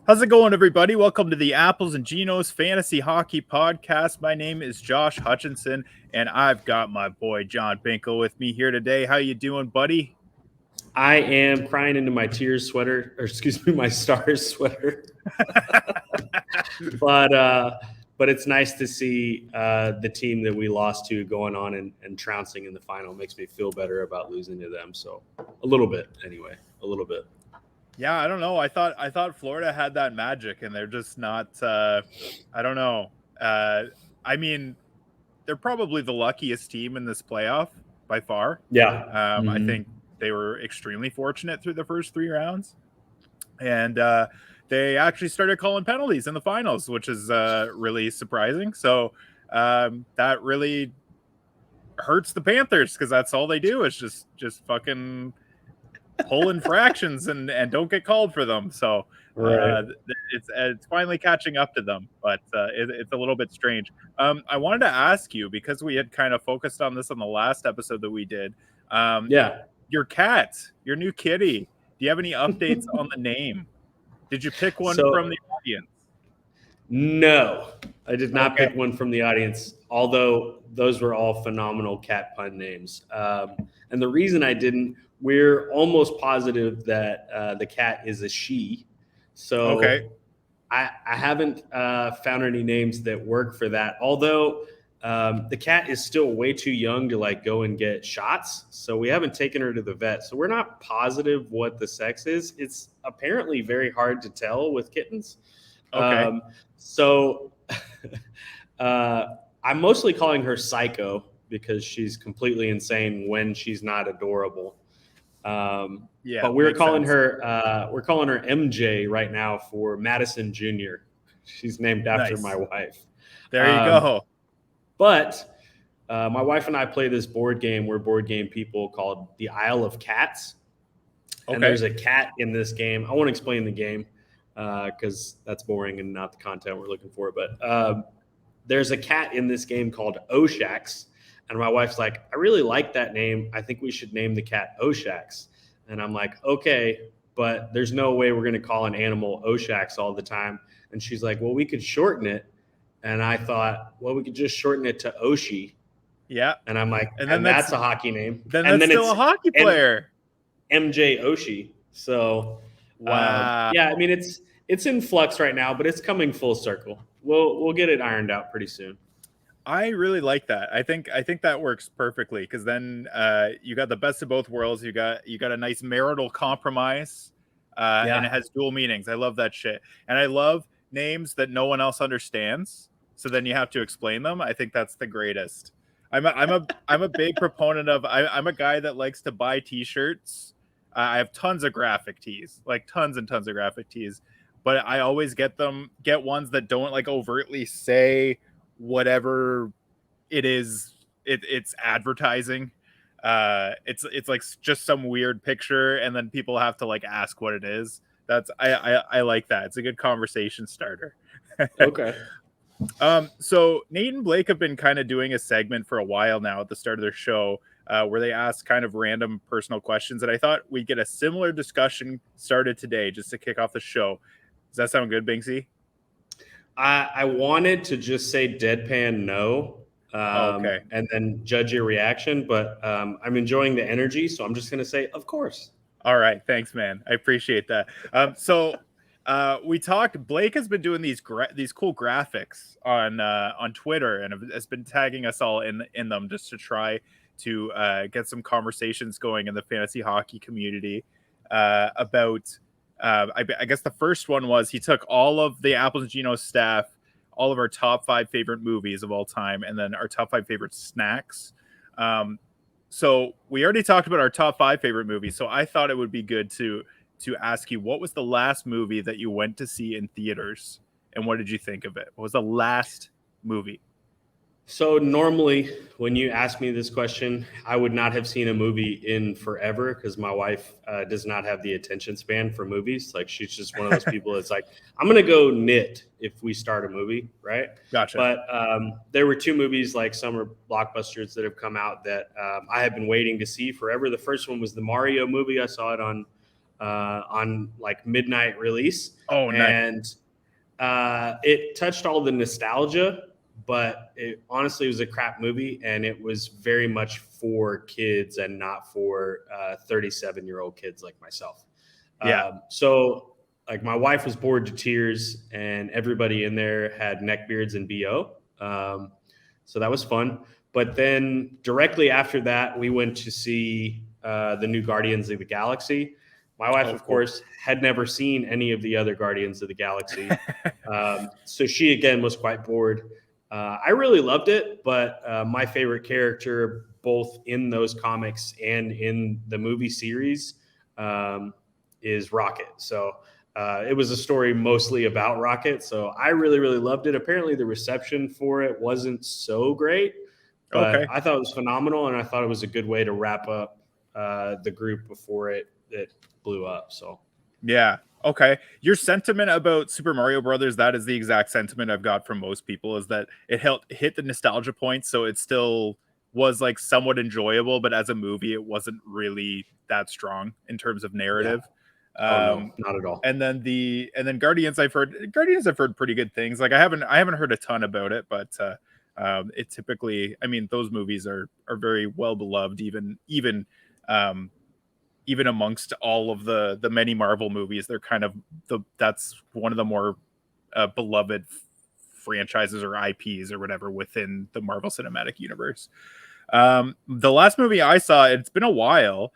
How's it going, everybody? Welcome to the Apples and Genos Fantasy Hockey Podcast. My name is Josh Hutchinson, and I've got my boy John Binkle with me here today. How you doing, buddy? I am crying into my tears sweater, or excuse me, my stars sweater. But it's nice to see the team that we lost to going on and trouncing in the final. Makes me feel better about losing to them. So a little bit, anyway, a little bit. Yeah, I don't know. I thought Florida had that magic, and they're just not. I don't know. I mean, they're probably the luckiest team in this playoff by far. Yeah, I think they were extremely fortunate through the first three rounds, and they actually started calling penalties in the finals, which is really surprising. So that really hurts the Panthers because that's all they do is just fucking pull infractions and don't get called for them. So right. it's finally catching up to them, but it's a little bit strange. I wanted to ask you, because we had kind of focused on this on the last episode that we did. Yeah. Your cat, your new kitty. Do you have any updates on the name? Did you pick one from the audience? No, I did not pick one from the audience, although those were all phenomenal cat pun names. And the reason I didn't, we're almost positive that the cat is a she. So I haven't found any names that work for that, although the cat is still way too young to like go and get shots. So we haven't taken her to the vet. So we're not positive what the sex is. It's apparently very hard to tell with kittens. So I'm mostly calling her Psycho because she's completely insane when she's not adorable. But we're calling her MJ right now for Madison Jr. She's named after my wife. There you go. But my wife and I play this board game. We're board game people called the Isle of Cats. And there's a cat in this game. I won't explain the game because that's boring and not the content we're looking for. But there's a cat in this game called Oshax. And my wife's like, I really like that name. I think we should name the cat Oshax. And I'm like, okay, but there's no way we're going to call an animal Oshax all the time. And she's like, well, we could shorten it. And I thought, well, we could just shorten it to Oshie. Yeah. And I'm like, and that's a hockey name. Then still a hockey player. MJ Oshie. So, wow. Yeah, I mean, it's in flux right now, but it's coming full circle. We'll get it ironed out pretty soon. I really like that. I think that works perfectly because then you got the best of both worlds. You got a nice marital compromise, and it has dual meanings. I love that shit, and I love names that no one else understands. So then you have to explain them. I think that's the greatest. I'm a big proponent of. I'm a guy that likes to buy T-shirts. I have tons of graphic tees, like tons and tons of graphic tees, but I always get ones that don't like overtly say whatever it is it's advertising. It's like just some weird picture and then people have to like ask what it is. That's I like that. It's a good conversation starter. Okay. So Nate and Blake have been kind of doing a segment for a while now at the start of their show where they ask kind of random personal questions, and I thought we'd get a similar discussion started today just to kick off the show. Does that sound good, Binksy? I wanted to just say deadpan no, and then judge your reaction, but I'm enjoying the energy, so I'm just going to say, of course. All right. Thanks, man. I appreciate that. So we talked, Blake has been doing these cool graphics on Twitter and has been tagging us all in them just to try to get some conversations going in the fantasy hockey community about I guess the first one was he took all of the Apples and Genos staff, all of our top 5 favorite movies of all time, and then our top 5 favorite snacks. So we already talked about our top 5 favorite movies. So I thought it would be good to ask you, what was the last movie that you went to see in theaters, and what did you think of it? What was the last movie? So normally when you ask me this question, I would not have seen a movie in forever because my wife does not have the attention span for movies. Like she's just one of those people that's like, I'm going to go knit if we start a movie, right? Gotcha. But there were 2 movies, like summer blockbusters that have come out that I have been waiting to see forever. The first one was the Mario movie. I saw it on on like midnight release. Oh, nice. And it touched all the nostalgia, but honestly, it was a crap movie, and it was very much for kids and not for 37-year-old kids like myself. Yeah. So like my wife was bored to tears, and everybody in there had neckbeards and BO. So that was fun. But then directly after that, we went to see the new Guardians of the Galaxy. My wife, of course, had never seen any of the other Guardians of the Galaxy. So she, again, was quite bored. I really loved it, but my favorite character, both in those comics and in the movie series, is Rocket. So it was a story mostly about Rocket. So I really, really loved it. Apparently the reception for it wasn't so great, but I thought it was phenomenal, and I thought it was a good way to wrap up the group before it blew up. So yeah. Okay. Your sentiment about Super Mario Brothers, that is the exact sentiment I've got from most people, is that it helped hit the nostalgia point, so it still was like somewhat enjoyable, but as a movie it wasn't really that strong in terms of narrative. no, not at all. And then Guardians I've heard pretty good things. Like I haven't heard a ton about it, but it typically, I mean, those movies are very well beloved, even amongst all of the many Marvel movies. They're kind of that's one of the more beloved franchises or IPs or whatever within the Marvel Cinematic Universe. The last movie I saw, it's been a while.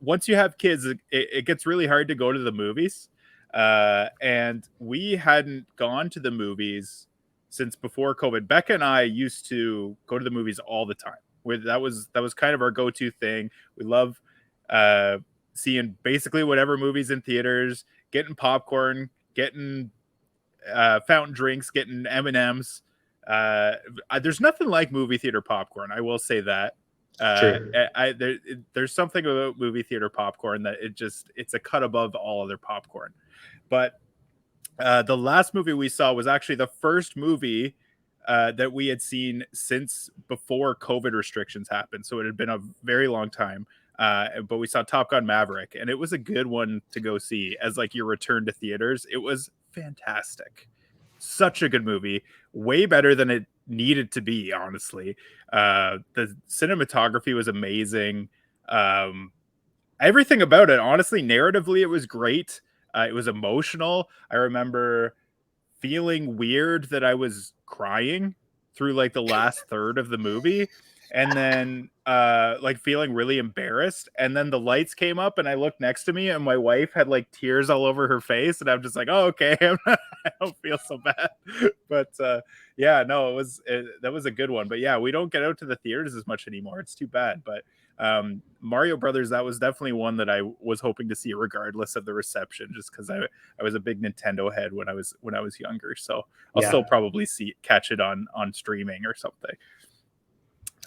Once you have kids, it gets really hard to go to the movies. And we hadn't gone to the movies since before COVID. Becca and I used to go to the movies all the time. That was kind of our go-to thing. We love seeing basically whatever movies in theaters, getting popcorn, getting fountain drinks, getting M&Ms. There's nothing like movie theater popcorn, I will say that. There's something about movie theater popcorn that it's a cut above all other popcorn. But the last movie we saw was actually the first movie that we had seen since before COVID restrictions happened. So it had been a very long time. But we saw Top Gun Maverick, and it was a good one to go see as like your return to theaters. It was fantastic. Such a good movie. Way better than it needed to be, honestly. The cinematography was amazing. Everything about it, honestly, narratively, it was great. It was emotional. I remember feeling weird that I was crying through like the last third of the movie, and then like feeling really embarrassed, and then the lights came up and I looked next to me and my wife had like tears all over her face, and I'm just like, oh, okay. I don't feel so bad. But yeah, no, that was a good one. But yeah, we don't get out to the theaters as much anymore. It's too bad. But Mario Brothers, that was definitely one that I was hoping to see regardless of the reception, just because I was a big Nintendo head when I was younger. So I'll still probably catch it on streaming or something.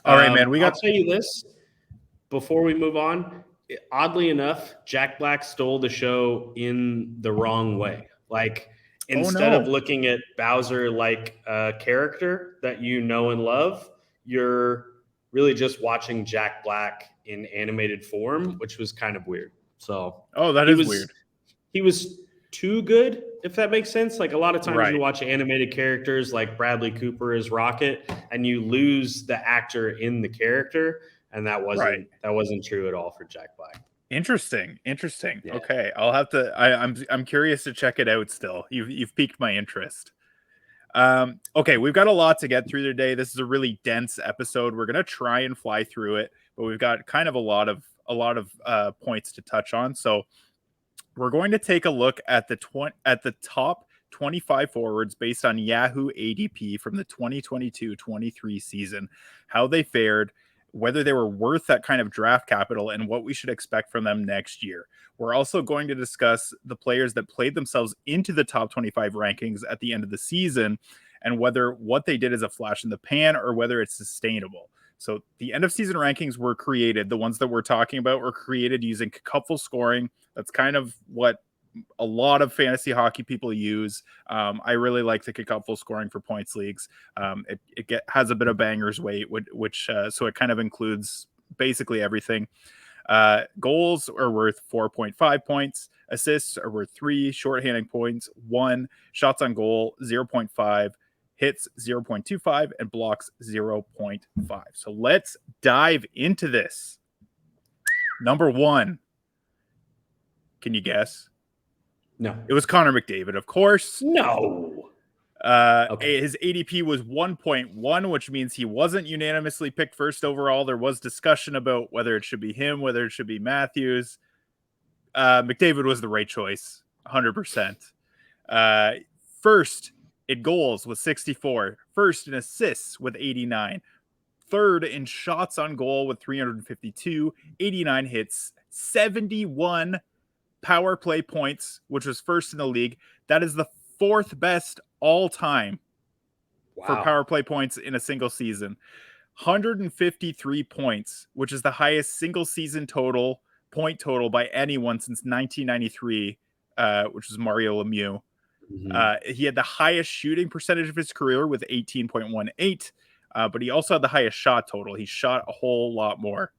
All right, man. I'll tell you this before we move on. Oddly enough, Jack Black stole the show in the wrong way. Like instead of looking at Bowser like a character that you know and love, you're really just watching Jack Black in animated form, which was kind of weird. So that is weird. He was too good, if that makes sense. Like a lot of times you watch animated characters like Bradley Cooper as Rocket, and you lose the actor in the character, and that wasn't true at all for Jack Black. Interesting. Yeah. Okay, I'll have to. I'm curious to check it out. Still, you've piqued my interest. Okay, we've got a lot to get through today. This is a really dense episode. We're gonna try and fly through it, but we've got kind of a lot of points to touch on. So we're going to take a look at the top 25 forwards based on Yahoo ADP from the 2022-23 season, how they fared, whether they were worth that kind of draft capital, and what we should expect from them next year. We're also going to discuss the players that played themselves into the top 25 rankings at the end of the season, and whether what they did is a flash in the pan or whether it's sustainable. So the end of season rankings were created. The ones that we're talking about were created using cupful scoring. That's kind of what a lot of fantasy hockey people use. I really like the cupful scoring for points leagues. It has a bit of banger's weight, which so it kind of includes basically everything. Goals are worth 4.5 points. Assists are worth 3. Shorthanding points 1. Shots on goal 0.5. Hits 0.25 and blocks 0.5. So let's dive into this. Number 1. Can you guess? No. It was Connor McDavid, of course. No. Okay. His ADP was 1.1, which means he wasn't unanimously picked first overall. There was discussion about whether it should be him, whether it should be Matthews. McDavid was the right choice, 100%. First in goals with 64. First in assists with 89. Third in shots on goal with 352. 89 hits. 71 power play points, which was first in the league. That is the 4th best all time for power play points in a single season. 153 points, which is the highest single season point total by anyone since 1993, which was Mario Lemieux. He had the highest shooting percentage of his career with 18.18, but he also had the highest shot total. He shot a whole lot more.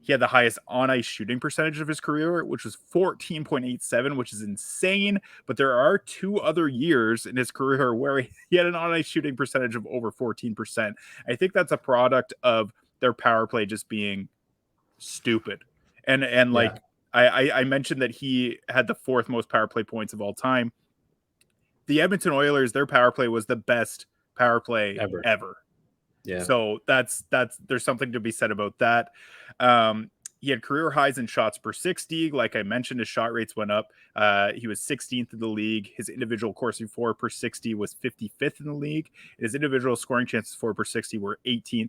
He had the highest on-ice shooting percentage of his career, which was 14.87, which is insane. But there are 2 other years in his career where he had an on-ice shooting percentage of over 14%. I think that's a product of their power play just being stupid. And like I mentioned that he had the 4th most power play points of all time. The Edmonton Oilers, their power play was the best power play ever. Yeah. So that's there's something to be said about that. He had career highs in shots per 60. Like I mentioned, his shot rates went up. He was 16th in the league. His individual Corsi for per 60 was 55th in the league. His individual scoring chances for per 60 were 18th.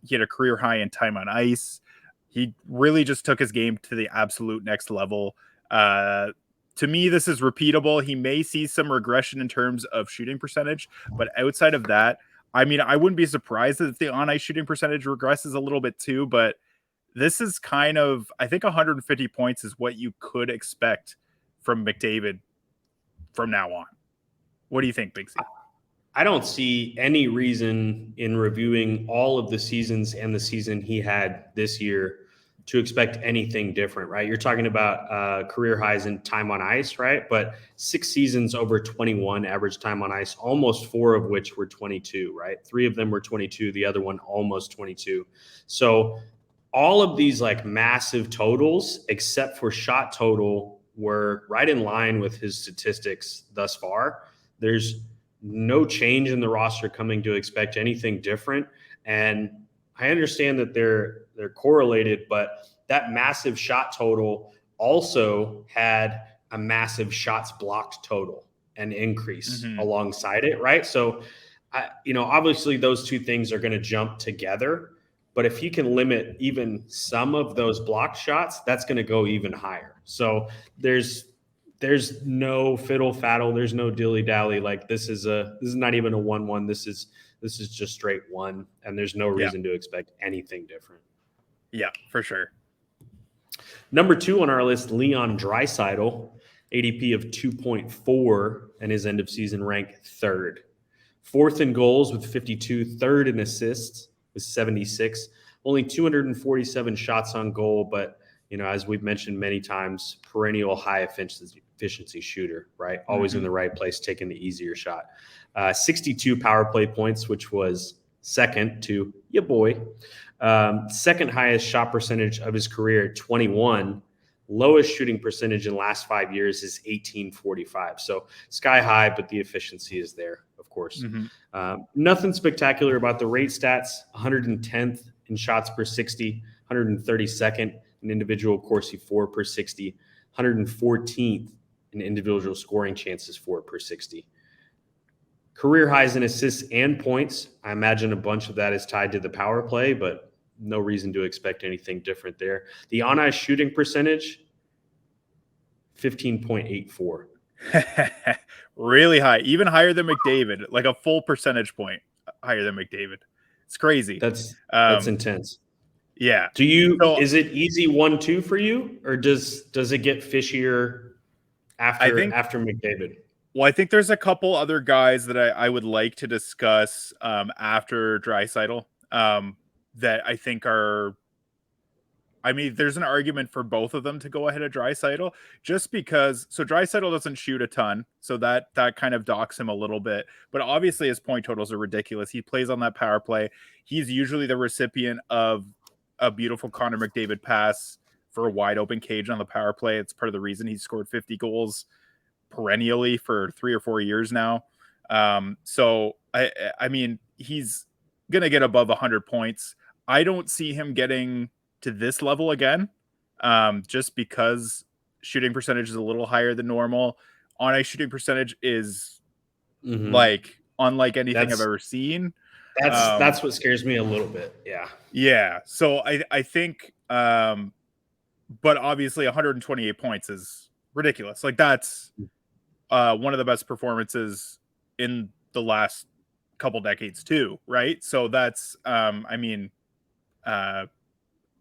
He had a career high in time on ice. He really just took his game to the absolute next level. To me, this is repeatable. He may see some regression in terms of shooting percentage, but outside of that, I mean, I wouldn't be surprised if the on-ice shooting percentage regresses a little bit too, but this is kind of, I think 150 points is what you could expect from McDavid from now on. What do you think, Binksy? I don't see any reason in reviewing all of the seasons and the season he had this year to expect anything different, right? You're talking about career highs in time on ice, right? But 6 seasons over 21 average time on ice, almost 4 of which were 22, right? 3 of them were 22, the other one almost 22. So all of these like massive totals, except for shot total, were right in line with his statistics thus far. There's no change in the roster coming to expect anything different. And I understand that they're correlated, but that massive shot total also had a massive shots blocked total, an increase alongside it, right? So, obviously those 2 things are going to jump together, but if he can limit even some of those blocked shots, that's going to go even higher. So there's no fiddle faddle, there's no dilly dally. Like this is not even a 1-1. This is just straight 1, and there's no reason to expect anything different. Yeah, for sure. Number 2 on our list, Leon Draisaitl, ADP of 2.4, and his end of season rank 3rd. 4th in goals with 52, 3rd in assists with 76. Only 247 shots on goal, but as we've mentioned many times, perennial high efficiency shooter, right? Always in the right place, taking the easier shot. 62 power play points, which was second to your boy. Second highest shot percentage of his career at 21. Lowest shooting percentage in the last 5 years is 18.45. So sky high, but the efficiency is there, of course. Nothing spectacular about the rate stats. 110th in shots per 60, 132nd in individual Corsi for per 60, 114th in individual scoring chances for per 60. Career highs in assists and points. I imagine a bunch of that is tied to the power play, but no reason to expect anything different there. The on-ice shooting percentage, 15.84. Really high, even higher than McDavid, like a full percentage point higher than McDavid. It's crazy. That's intense. Yeah. Is it easy 1-2 for you, or does it get fishier after McDavid? Well, I think there's a couple other guys that I would like to discuss after Draisaitl that I think are I mean, there's an argument for both of them to go ahead of Draisaitl, just because. So Draisaitl doesn't shoot a ton, so that kind of docks him a little bit. But obviously, his point totals are ridiculous. He plays on that power play. He's usually the recipient of a beautiful Connor McDavid pass for a wide open cage on the power play. It's part of the reason he's scored 50 goals perennially for 3 or 4 years now. So I mean, he's gonna get above 100 points. I don't see him getting to this level again, just because shooting percentage is a little higher than normal. On ice shooting percentage is like unlike anything I've ever seen. That's what scares me a little bit. Yeah. Yeah. So I think, but obviously 128 points is ridiculous. Like that's one of the best performances in the last couple decades too, right? So that's I mean,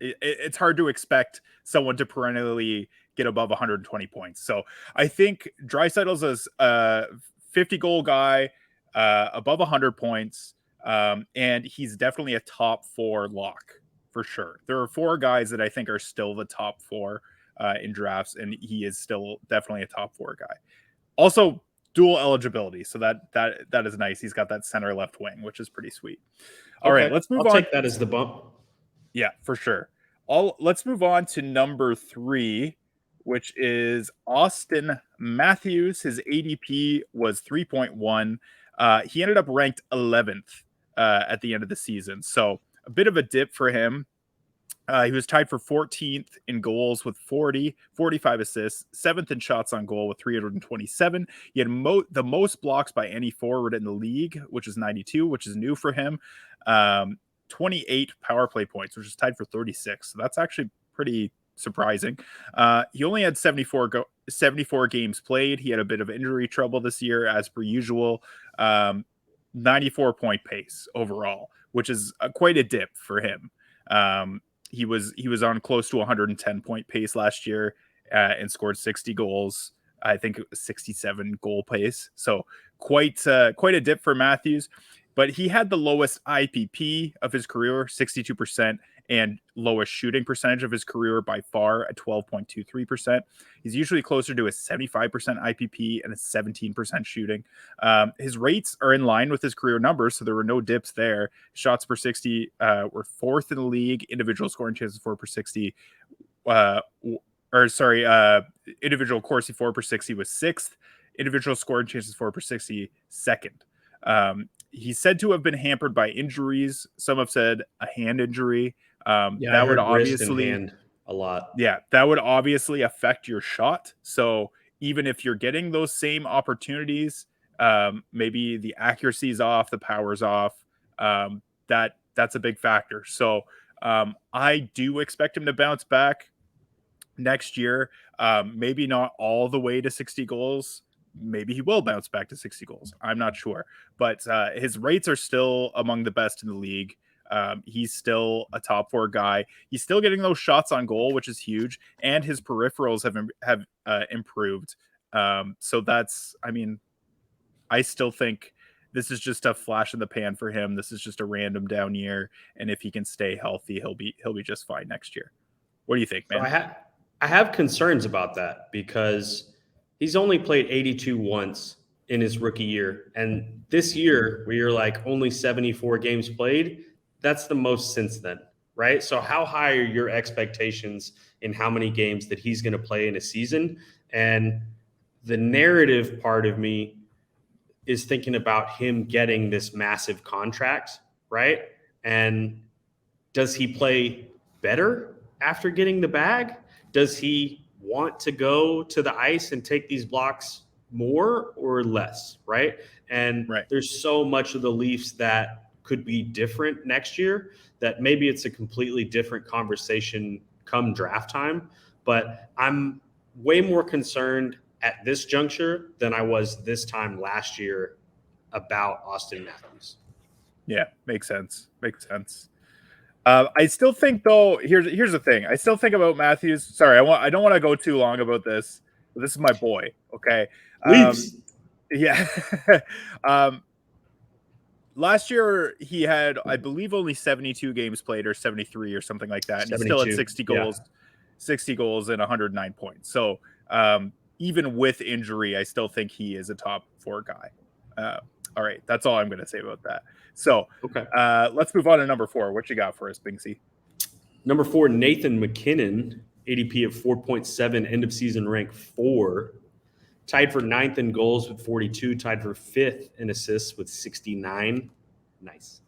it's hard to expect someone to perennially get above 120 points. So I think Draisaitl's a 50 goal guy, above 100 points, and he's definitely a top 4 lock for sure. There are 4 guys that I think are still the top 4 in drafts, and he is still definitely a top 4 guy. Also, dual eligibility, so that is nice. He's got that center left wing, which is pretty sweet. All right, let's move on. I'll take that as the bump. Yeah, for sure. Let's move on to number 3, which is Austin Matthews. His ADP was 3.1. He ended up ranked 11th at the end of the season, so a bit of a dip for him. He was tied for 14th in goals with 45 assists, 7th in shots on goal with 327. He had the most blocks by any forward in the league, which is 92, which is new for him. 28 power play points, which is tied for 36. So that's actually pretty surprising. He only had 74 games played. He had a bit of injury trouble this year, as per usual. 94 point pace overall, which is quite a dip for him. He was on close to 110 point pace last year and scored 60 goals. I think it was 67 goal pace. So quite a dip for Matthews. But he had the lowest IPP of his career, 62%, and lowest shooting percentage of his career by far at 12.23%. He's usually closer to a 75% IPP and a 17% shooting. His rates are in line with his career numbers, so there were no dips there. Shots per 60 were 4th in the league. Individual scoring chances 4 per 60. Individual Corsi 4 per 60 was 6th. Individual scoring chances 4 per 60, 2nd. He's said to have been hampered by injuries. Some have said a hand injury. That would obviously hand a lot. Yeah, that would obviously affect your shot. So even if you're getting those same opportunities, maybe the accuracy's off, the power's off. That's a big factor. So I do expect him to bounce back next year. Maybe not all the way to 60 goals. Maybe he will bounce back to 60 goals. I'm not sure. But his rates are still among the best in the league. He's still a top 4 guy. He's still getting those shots on goal, which is huge. And his peripherals have improved. So that's, I mean, I still think this is just a flash in the pan for him. This is just a random down year. And if he can stay healthy, he'll be just fine next year. What do you think, man? So I have concerns about that because he's only played 82 once in his rookie year. And this year, where you're like only 74 games played, that's the most since then, right? So how high are your expectations in how many games that he's going to play in a season? And the narrative part of me is thinking about him getting this massive contract, right? And does he play better after getting the bag? Does he want to go to the ice and take these blocks more or less, right? And there's so much of the Leafs that could be different next year that maybe it's a completely different conversation come draft time. But I'm way more concerned at this juncture than I was this time last year about Austin Matthews. Yeah, makes sense. I still think, though, here's the thing. I still think about Matthews. Sorry, I don't want to go too long about this, but this is my boy, okay? Leafs. Yeah. last year he had, I believe, only 72 games played or 73 or something like that, and he still had 60 goals, 60 goals and 109 points. So even with injury, I still think he is a top 4 guy. All right, that's all I'm going to say about that. So let's move on to number 4. What you got for us, Binksy? Number 4, Nathan MacKinnon, ADP of 4.7, end of season rank 4. Tied for 9th in goals with 42, tied for 5th in assists with 69. Nice.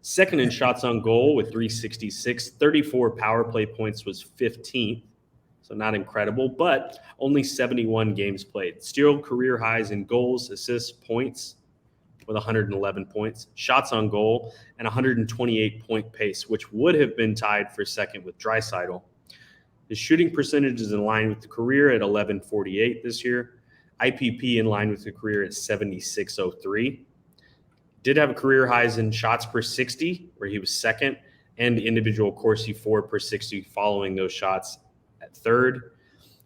2nd in shots on goal with 366. 34 power play points was 15th. So not incredible, but only 71 games played. Still career highs in goals, assists, points with 111 points. Shots on goal and 128-point pace, which would have been tied for 2nd with Draisaitl. His shooting percentage is in line with the career at 11.48 this year. IPP in line with the career at 76.03. Did have career highs in shots per 60, where he was 2nd, and individual Corsi 4 per 60 following those shots at 3rd.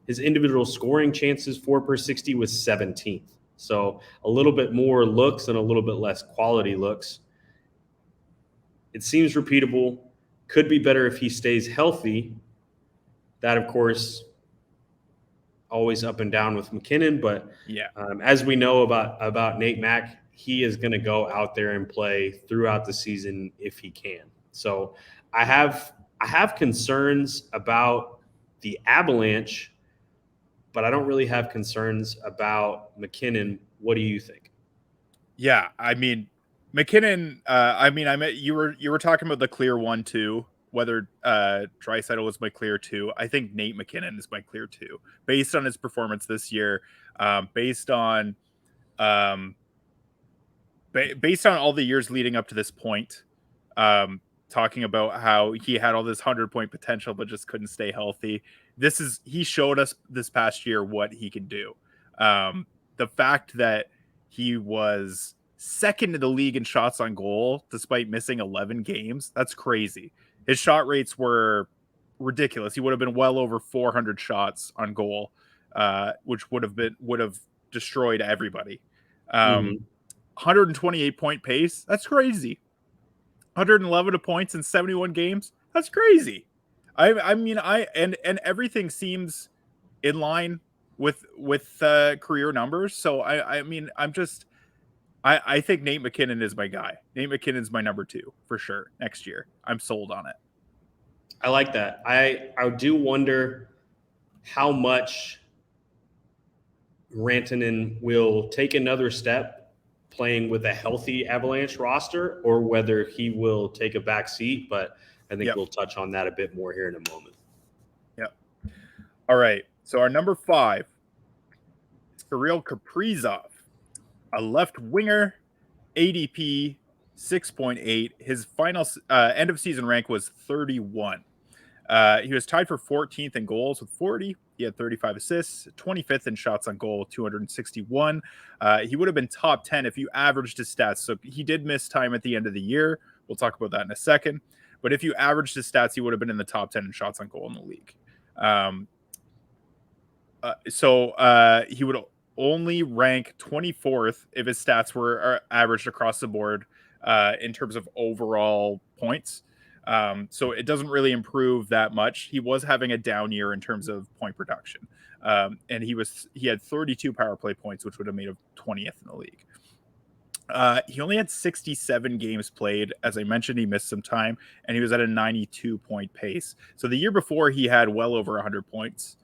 His individual scoring chances 4 per 60 was 17th. So a little bit more looks and a little bit less quality looks. It seems repeatable. Could be better if he stays healthy. That, of course, always up and down with MacKinnon, but as we know about Nate Mack, he is going to go out there and play throughout the season if he can. So I have concerns about the Avalanche, but I don't really have concerns about MacKinnon. What do you think? Yeah, I mean, MacKinnon. You were talking about the clear 1 too. Whether Draisaitl was my clear 2, I think Nate MacKinnon is my clear 2 based on his performance this year, based on all the years leading up to this point, talking about how he had all this 100-point potential but just couldn't stay healthy. He showed us this past year what he can do. The fact that he was 2nd in the league in shots on goal despite missing 11 games, that's crazy. His shot rates were ridiculous. He would have been well over 400 shots on goal, which would have destroyed everybody. 128-point pace, that's crazy. 111 points in 71 games, that's crazy. I mean, everything seems in line with career numbers. So I think Nate MacKinnon is my guy. Nate MacKinnon's my number 2 for sure next year. I'm sold on it. I like that. I do wonder how much Rantanen will take another step playing with a healthy Avalanche roster, or whether he will take a back seat. But I think we'll touch on that a bit more here in a moment. Yep. All right. So our number 5 is Kirill Kaprizov, a left winger, ADP 6.8. His final end of season rank was 31. He was tied for 14th in goals with 40. He had 35 assists, 25th in shots on goal, 261. He would have been top 10 if you averaged his stats. So he did miss time at the end of the year. We'll talk about that in a second. But if you averaged his stats, he would have been in the top 10 in shots on goal in the league. He would only rank 24th if his stats were averaged across the board in terms of overall points. So it doesn't really improve that much. He was having a down year in terms of point production. And he had 32 power play points, which would have made him 20th in the league. He only had 67 games played. As I mentioned, he missed some time, and he was at a 92-point pace. So the year before, he had well over 100 points.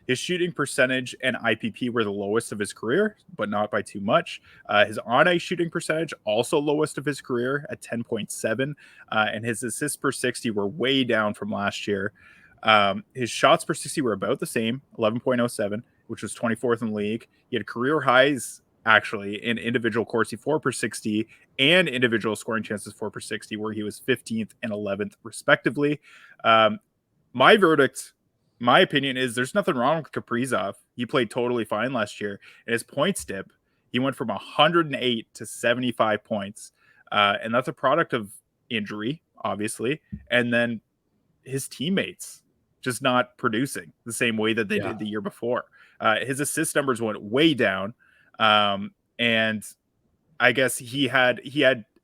His shooting percentage and IPP were the lowest of his career, but not by too much. His on-ice shooting percentage, also lowest of his career at 10.7. And his assists per 60 were way down from last year. His shots per 60 were about the same, 11.07, which was 24th in the league. He had career highs, actually, in individual Corsi 4 per 60 and individual scoring chances 4 per 60, where he was 15th and 11th, respectively. My verdict, my opinion, is there's nothing wrong with Kaprizov. He played totally fine last year. And his points dip, he went from 108 to 75 points. And that's a product of injury, obviously. And then his teammates just not producing the same way that they did the year before. His assist numbers went way down. And I guess he had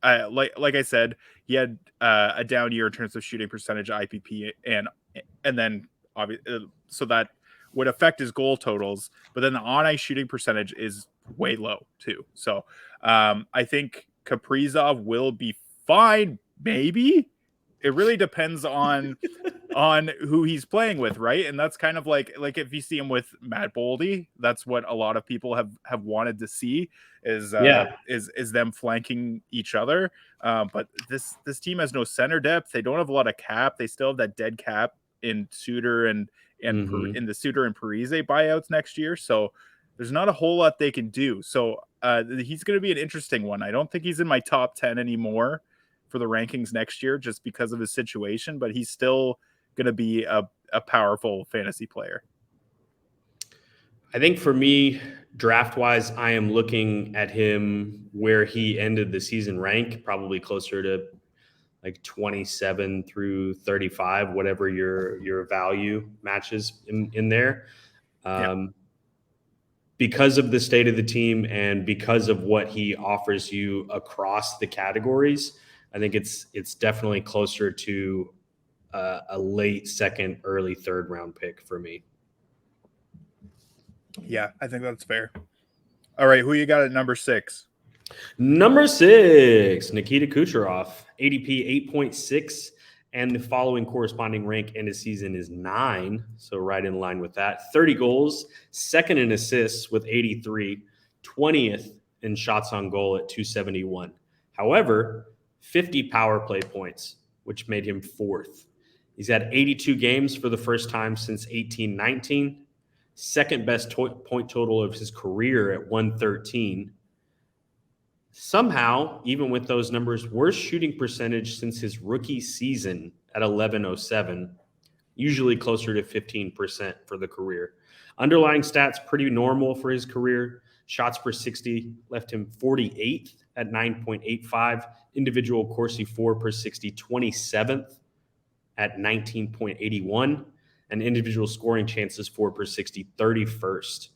like I said, he had a down year in terms of shooting percentage, IPP, and then obviously so that would affect his goal totals. But then the on ice shooting percentage is way low too. So I think Kaprizov will be fine. Maybe it really depends on who he's playing with, right? And that's kind of like if you see him with Matt Boldy, that's what a lot of people have wanted to see is them flanking each other. But this team has no center depth. They don't have a lot of cap. They still have that dead cap in Suter and in the Suter and Parise buyouts next year. So there's not a whole lot they can do. So he's going to be an interesting one. I don't think he's in my top 10 anymore for the rankings next year just because of his situation, but he's still going to be a powerful fantasy player. I think for me, draft wise, I am looking at him where he ended the season rank, probably closer to like 27 through 35, whatever your value matches in there. Because of the state of the team and because of what he offers you across the categories, I think it's definitely closer to a late second, early third round pick for me. Yeah, I think that's fair. All right, who you got at number 6? Number 6, Nikita Kucherov, ADP 8.6, and the following corresponding rank end of season is 9, so right in line with that. 30 goals, second in assists with 83, 20th in shots on goal at 271. However, 50 power play points, which made him 4th. He's had 82 games for the first time since 18-19, second best point total of his career at 113. Somehow, even with those numbers, worst shooting percentage since his rookie season at 11.07, usually closer to 15% for the career. Underlying stats pretty normal for his career. Shots per 60 left him 48th at 9.85. Individual Corsi 4 per 60, 27th at 19.81. And individual scoring chances 4 per 60, 31st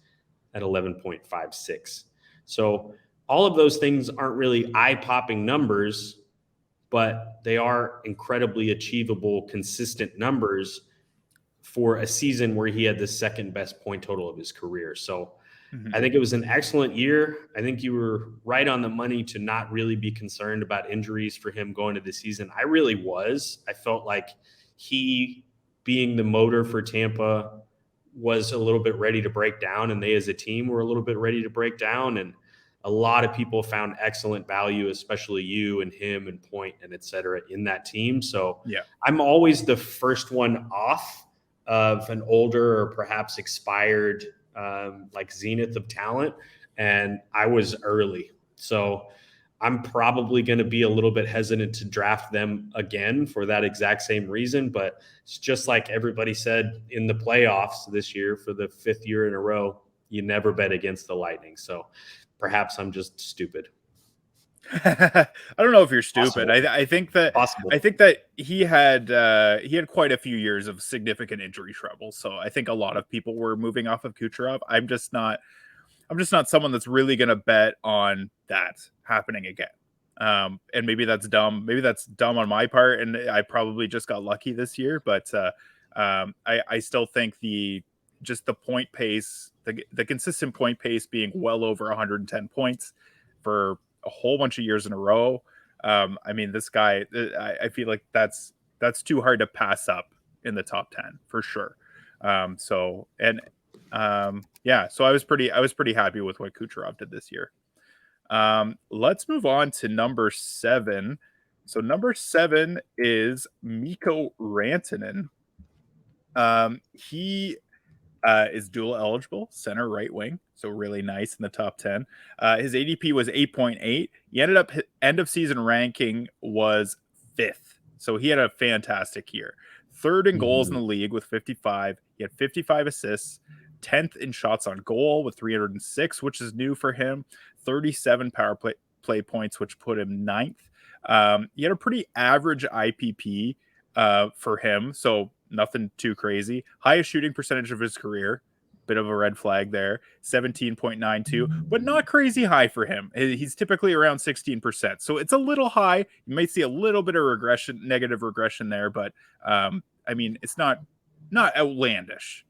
at 11.56. So all of those things aren't really eye-popping numbers, but they are incredibly achievable, consistent numbers for a season where he had the second best point total of his career. So I think it was an excellent year. I think you were right on the money to not really be concerned about injuries for him going to the season. I really was. I felt like he, being the motor for Tampa, was a little bit ready to break down, and they as a team were a little bit ready to break down. And a lot of people found excellent value, especially you and him and Point and et cetera, in that team. So yeah, I'm always the first one off of an older or perhaps expired like zenith of talent. And I was early. So I'm probably going to be a little bit hesitant to draft them again for that exact same reason. But it's just like everybody said in the playoffs this year for the 5th year in a row, you never bet against the Lightning. So perhaps I'm just stupid. I don't know if you're stupid. I think that Possible. I think that he had quite a few years of significant injury trouble. So I think a lot of people were moving off of Kucherov. I'm just not someone that's really going to bet on that happening again. And maybe that's dumb. Maybe that's dumb on my part, and I probably just got lucky this year. But I still think the point pace, the consistent point pace being well over 110 points for a whole bunch of years in a row. I mean, this guy, I feel like that's too hard to pass up in the top 10 for sure. So I was pretty happy with what Kucherov did this year. Let's move on to number 7. So number 7 is Mikko Rantanen. He is dual eligible, center, right wing. So really nice in the top 10. His ADP was 8.8. He ended up, end of season ranking was 5th. So he had a fantastic year. 3rd in goals in the league with 55. He had 55 assists, 10th in shots on goal with 306, which is new for him. 37 power play points, which put him 9th. He had a pretty average IPP for him. So nothing too crazy. Highest shooting percentage of his career, bit of a red flag there. 17.92, but not crazy high for him. He's typically around 16%. So it's a little high. You might see a little bit of regression, negative regression there, but I mean, it's not outlandish.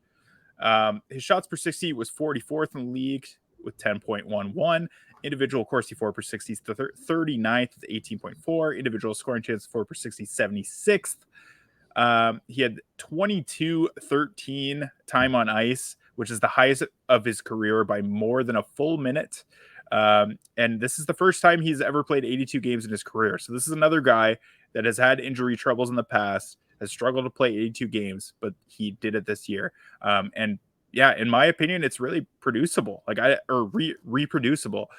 His shots per 60 was 44th in the league with 10.11. Individual Corsi 4 per 60 is 39th with 18.4. Individual scoring chance 4 per 60, 76th. He had 22-13 time on ice, which is the highest of his career by more than a full minute. And this is the first time he's ever played 82 games in his career. So this is another guy that has had injury troubles in the past, has struggled to play 82 games, but he did it this year. And yeah, in my opinion, it's really producible, reproducible.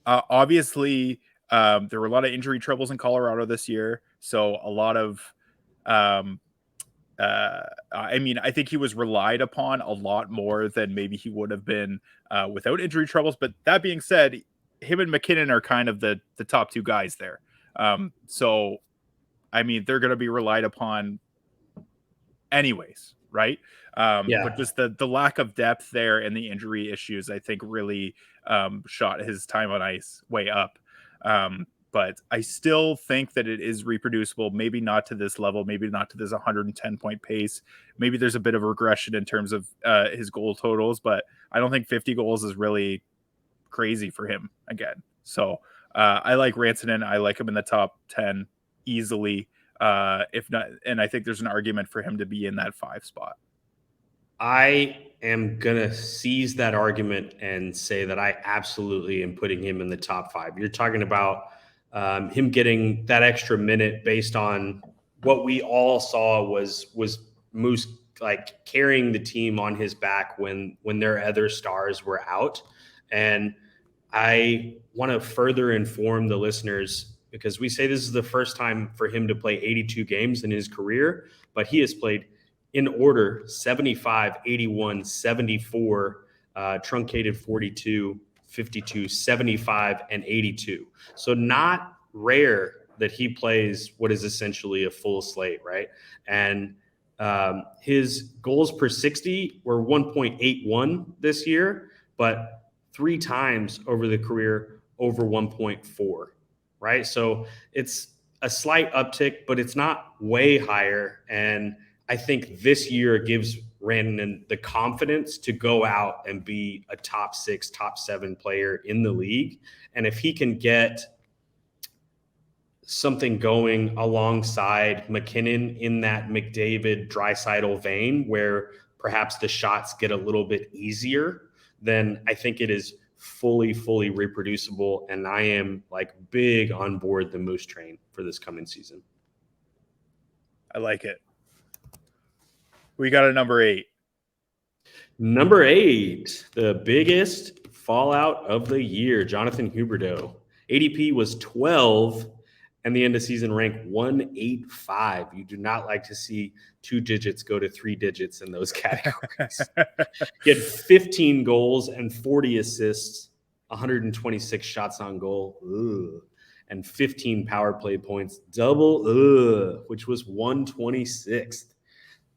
Obviously, there were a lot of injury troubles in Colorado this year. So a lot of, I mean, I think he was relied upon a lot more than maybe he would have been without injury troubles. But that being said, him and McKinnon are kind of the top two guys there. So, I mean, they're going to be relied upon anyways, right? But just the lack of depth there and the injury issues, I think, really shot his time on ice way up. But I still think that it is reproducible, maybe not to this level, maybe not to this 110 point pace. Maybe there's a bit of regression in terms of his goal totals, but I don't think 50 goals is really crazy for him again. So I like Rantanen. I like him in the top 10 easily. If not, and I think there's an argument for him to be in that 5 spot. I am going to seize that argument and say that I absolutely am putting him in the top 5. You're talking about him getting that extra minute based on what we all saw was Moose like carrying the team on his back when their other stars were out. And I want to further inform the listeners, because we say this is the first time for him to play 82 games in his career, but he has played in order 75, 81, 74, truncated 42, 52, 75, and 82. So not rare that he plays what is essentially a full slate, right? And his goals per 60 were 1.81 this year, but 3 times over the career over 1.4, right? So it's a slight uptick, but it's not way higher. And I think this year gives Rantanen the confidence to go out and be a top 6, top 7 player in the league. And if he can get something going alongside McKinnon in that McDavid Draisaitl vein, where perhaps the shots get a little bit easier, then I think it is fully reproducible. And I am like big on board the Moose train for this coming season. I like it. We got a number 8. Number 8, the biggest fallout of the year, Jonathan Huberdeau. ADP was 12, and the end of season rank 185. You do not like to see 2 digits go to 3 digits in those categories. He had 15 goals and 40 assists, 126 shots on goal, and 15 power play points, which was 126th.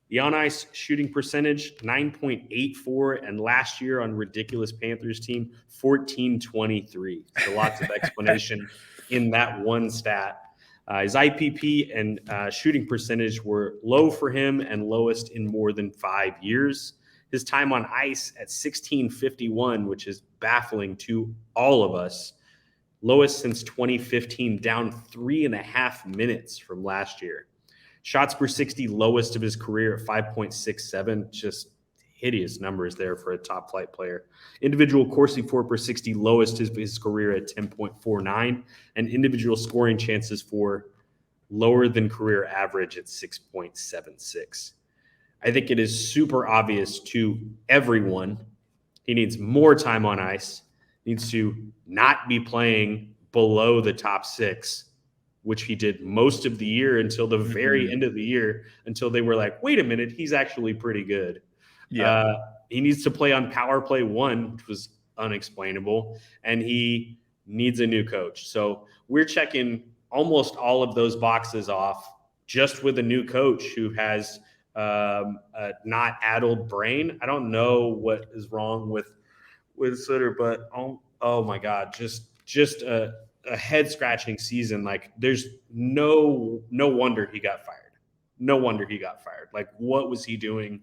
The on-ice shooting percentage, 9.84, and last year on ridiculous Panthers team, 14.23. So lots of explanation in that one stat. His IPP and shooting percentage were low for him and lowest in more than 5 years. His time on ice at 16.51, which is baffling to all of us, lowest since 2015, down 3.5 minutes from last year. Shots per 60, lowest of his career at 5.67. Just hideous numbers there for a top flight player. Individual Corsi 4 per 60, lowest of his career at 10.49. And individual scoring chances for lower than career average at 6.76. I think it is super obvious to everyone he needs more time on ice, needs to not be playing below the top 6, which he did most of the year until the very end of the year, until they were like, wait a minute, he's actually pretty good. Yeah. He needs to play on power play 1, which was unexplainable, and he needs a new coach. So we're checking almost all of those boxes off just with a new coach who has not addled brain. I don't know what is wrong with Sutter, but oh my God, just a head scratching season. Like there's no wonder he got fired. No wonder he got fired. Like what was he doing?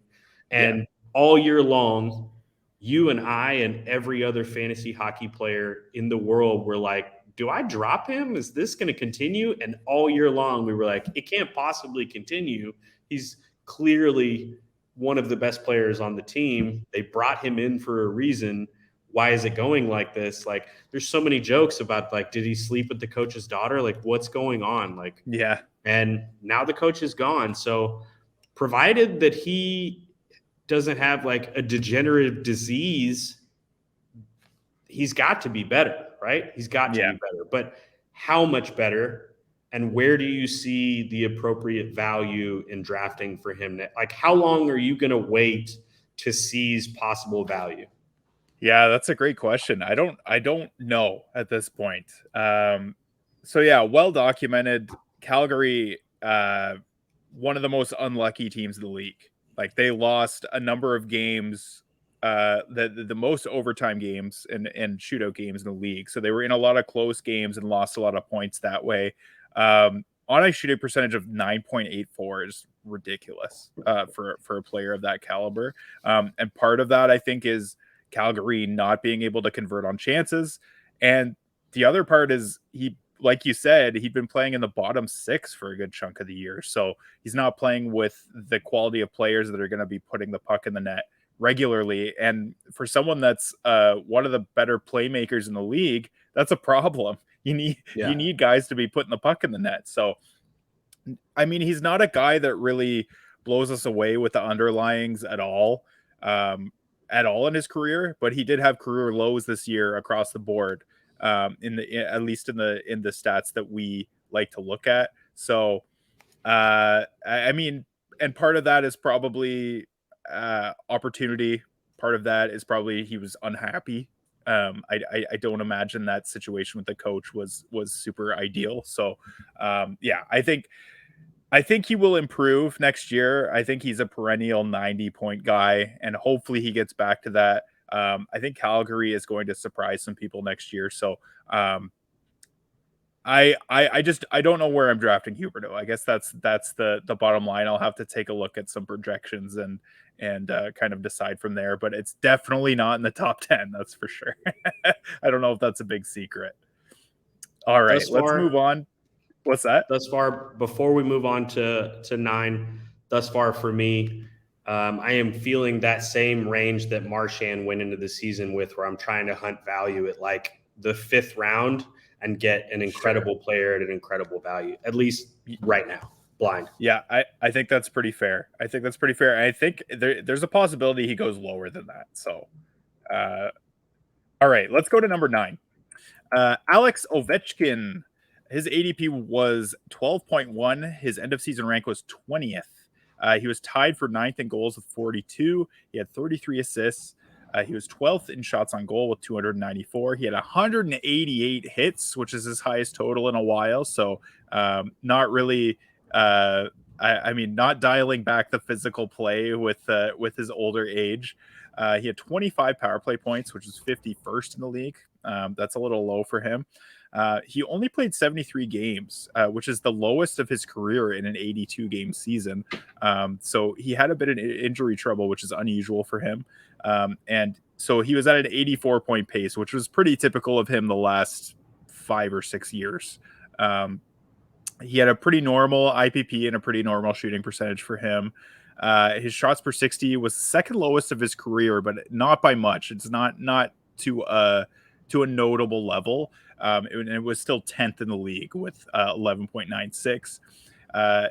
And all year long, you and I and every other fantasy hockey player in the world were like, do I drop him? Is this going to continue? And all year long, we were like, it can't possibly continue. He's clearly one of the best players on the team. They brought him in for a reason. Why is it going like this? Like, there's so many jokes about like, did he sleep with the coach's daughter? Like, what's going on? Like, Yeah. And now the coach is gone. So, provided that he doesn't have like a degenerative disease, he's got to be better, right? He's got to be better. But how much better? And where do you see the appropriate value in drafting for him? Like, how long are you going to wait to seize possible value? Yeah, that's a great question. I don't know at this point. So yeah, well documented. Calgary, one of the most unlucky teams in the league. Like they lost a number of games, the most overtime games and shootout games in the league. So they were in a lot of close games and lost a lot of points that way. On a shooting percentage of 9.84 is ridiculous for a player of that caliber. And part of that I think is Calgary not being able to convert on chances. And the other part is like you said, he'd been playing in the bottom 6 for a good chunk of the year. So he's not playing with the quality of players that are going to be putting the puck in the net regularly. And for someone that's one of the better playmakers in the league, that's a problem. You need guys to be putting the puck in the net. So, I mean, he's not a guy that really blows us away with the underlyings at all in his career, but he did have career lows this year across the board, at least in the stats that we like to look at. So, I mean, and part of that is probably opportunity. Part of that is probably he was unhappy. I don't imagine that situation with the coach was super ideal. So, yeah, I think he will improve next year. I think he's a perennial 90-point guy, and hopefully he gets back to that. I think Calgary is going to surprise some people next year. So I don't know where I'm drafting Huberdeau. I guess that's the bottom line. I'll have to take a look at some projections and kind of decide from there. But it's definitely not in the top 10. That's for sure. I don't know if that's a big secret. All right, let's move on. What's that? Thus far, before we move on to 9, thus far for me, I am feeling that same range that Marchand went into the season with, where I'm trying to hunt value at like the 5th round and get an incredible player at an incredible value, at least right now, blind. Yeah, I think that's pretty fair. I think there's a possibility he goes lower than that. So, all right, let's go to number 9. Alex Ovechkin. His ADP was 12.1. His end of season rank was 20th. He was tied for 9th in goals with 42. He had 33 assists. He was 12th in shots on goal with 294. He had 188 hits, which is his highest total in a while. So not really, I mean, not dialing back the physical play with his older age. He had 25 power play points, which is 51st in the league. That's a little low for him. He only played 73 games, which is the lowest of his career in an 82-game season. So he had a bit of injury trouble, which is unusual for him. And so he was at an 84-point pace, which was pretty typical of him the last 5 or 6 years. He had a pretty normal IPP and a pretty normal shooting percentage for him. His shots per 60 was the second lowest of his career, but not by much. It's not to a notable level. It was still 10th in the league with 11.96.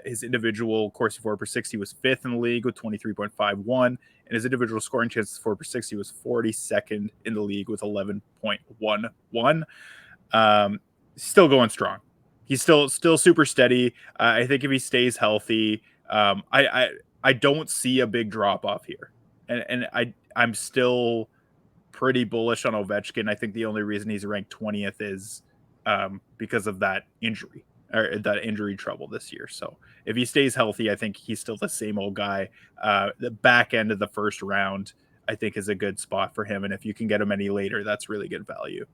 His individual Corsi for per 60 was 5th in the league with 23.51, and his individual scoring chances for per 60 was 42nd in the league with 11.11. Still going strong. He's still super steady. I think if he stays healthy, I don't see a big drop off here, and I'm still pretty bullish on Ovechkin. I think the only reason he's ranked 20th is because of that injury. or that injury trouble this year. So if he stays healthy, I think he's still the same old guy. The back end of the first round, I think, is a good spot for him. And if you can get him any later, that's really good value.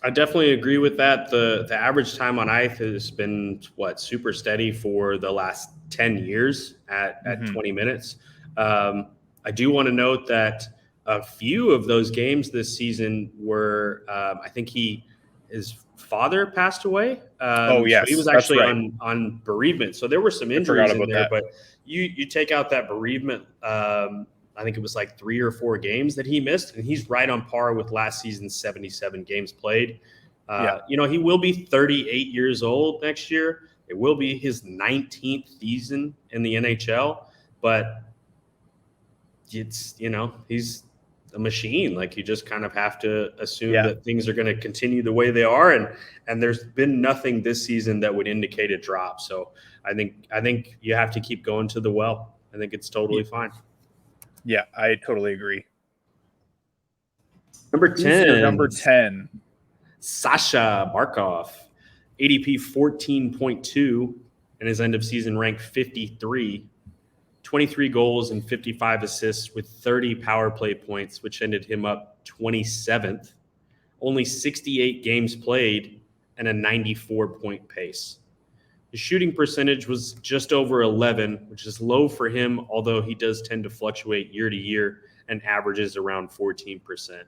I definitely agree with that. The average time on ice has been super steady for the last 10 years at 20 minutes. I do want to note that a few of those games this season were I think his father passed away. Oh yes, so he was actually on bereavement. So there were some injuries in there, but you take out that bereavement. I think it was like 3 or 4 games that he missed, and he's right on par with last season's 77 games played. He will be 38 years old next year. It will be his 19th season in the NHL, but it's, he's a machine. Like, you just kind of have to assume that things are going to continue the way they are. And there's been nothing this season that would indicate a drop. So I think you have to keep going to the well. I think it's totally fine. Yeah, I totally agree. Number 10. Number 10. Sasha Barkov, ADP 14.2, and his end of season rank 53. 23 goals and 55 assists with 30 power play points, which ended him up 27th. Only 68 games played and a 94-point pace. His shooting percentage was just over 11, which is low for him, although he does tend to fluctuate year to year and averages around 14%.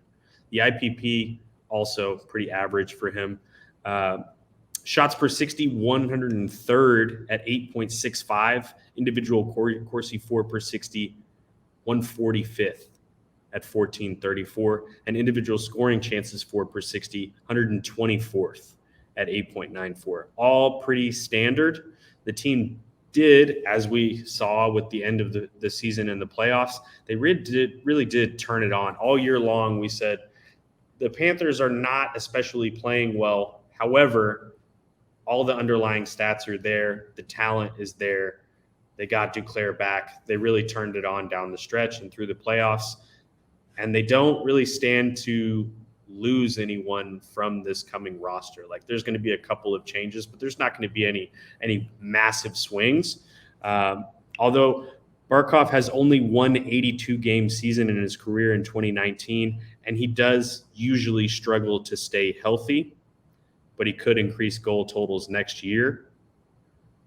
The IPP also pretty average for him. Shots per 60, 103rd at 8.65. Individual Corsi 4 per 60, 145th at 14.34. And individual scoring chances 4 per 60, 124th at 8.94. All pretty standard. The team did, as we saw with the end of the season in the playoffs, they really did turn it on. All year long, we said the Panthers are not especially playing well. However, all the underlying stats are there. The talent is there. They got Duclair back. They really turned it on down the stretch and through the playoffs. And they don't really stand to lose anyone from this coming roster. Like, there's going to be a couple of changes, but there's not going to be any massive swings. Although Barkov has only one 82-game season in his career in 2019, and he does usually struggle to stay healthy, but he could increase goal totals next year.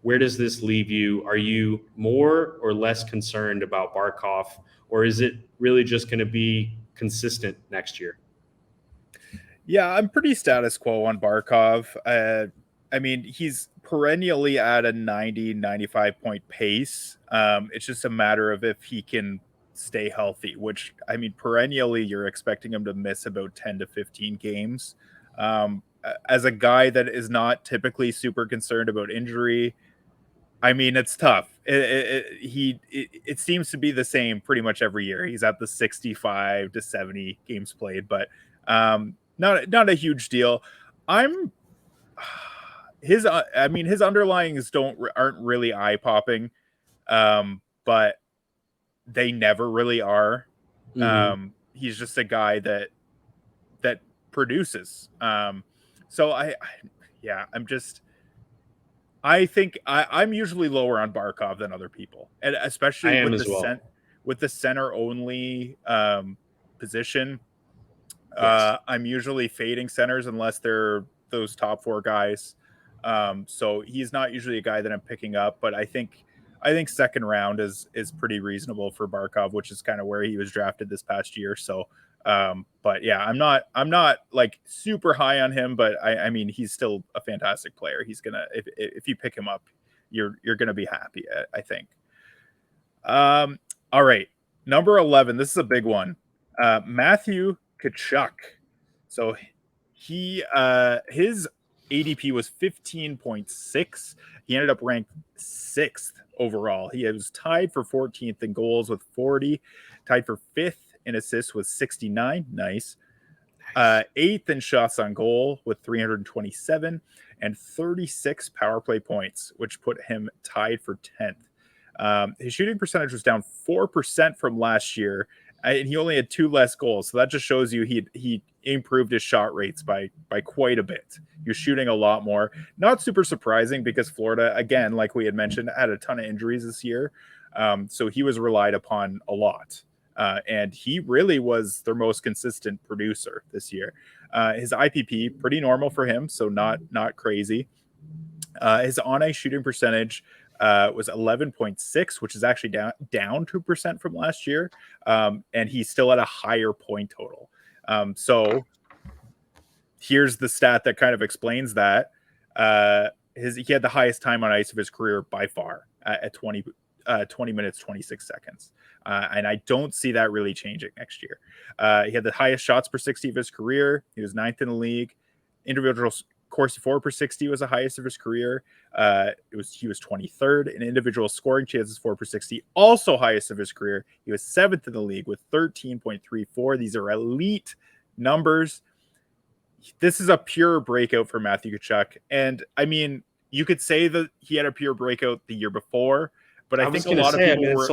Where does this leave you? Are you more or less concerned about Barkov, or is it really just going to be consistent next year? Yeah, I'm pretty status quo on Barkov. I mean, he's perennially at a 90, 95-point pace. It's just a matter of if he can stay healthy, which, I mean, perennially you're expecting him to miss about 10 to 15 games. As a guy that is not typically super concerned about injury, I mean, it's tough. It seems to be the same pretty much every year. He's at the 65 to 70 games played, but not a huge deal. His underlyings aren't really eye popping, but they never really are. Mm-hmm. He's just a guy that produces. So I think I'm usually lower on Barkov than other people, and especially with the center only position. Yes. I'm usually fading centers unless they're those top 4 guys. So he's not usually a guy that I'm picking up, but I think second round is pretty reasonable for Barkov, which is kind of where he was drafted this past year. So, but yeah, I'm not like super high on him, but I mean, he's still a fantastic player. He's gonna, if you pick him up, you're gonna be happy, I think. All right, number 11. This is a big one. Matthew Tkachuk. So his ADP was 15.6. He ended up ranked 6th overall. He was tied for 14th in goals with 40, tied for 5th in assists with 69. Nice. 8th in shots on goal with 327 and 36 power play points, which put him tied for 10th. His shooting percentage was down 4% from last year, and he only had 2 less goals. So that just shows you improved his shot rates by quite a bit. He was shooting a lot more. Not super surprising because Florida, again, like we had mentioned, had a ton of injuries this year. So he was relied upon a lot. And he really was their most consistent producer this year. His IPP, pretty normal for him, so not crazy. His on-ice shooting percentage was 11.6, which is actually down 2% from last year. And he's still at a higher point total. So here's the stat that kind of explains that. He had the highest time on ice of his career by far at 20 minutes, 26 seconds. And I don't see that really changing next year. He had the highest shots per 60 of his career. He was 9th in the league. Individual Corsi 4 per 60 was the highest of his career. He was 23rd in individual scoring chances 4 per 60, also highest of his career. He was 7th in the league with 13.34. These are elite numbers. This is a pure breakout for Matthew Tkachuk. And I mean, you could say that he had a pure breakout the year before, but I think a lot of people were.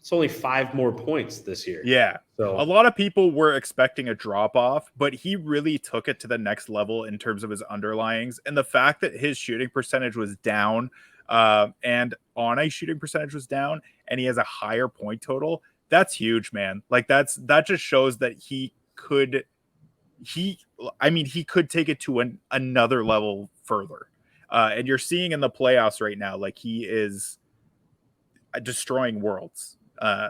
It's only 5 more points this year. Yeah. So a lot of people were expecting a drop off, but he really took it to the next level in terms of his underlyings. And the fact that his shooting percentage was down and on ice shooting percentage was down, and he has a higher point total, that's huge, man. Like that just shows that he could take it to another level further. And you're seeing in the playoffs right now, like he is destroying worlds.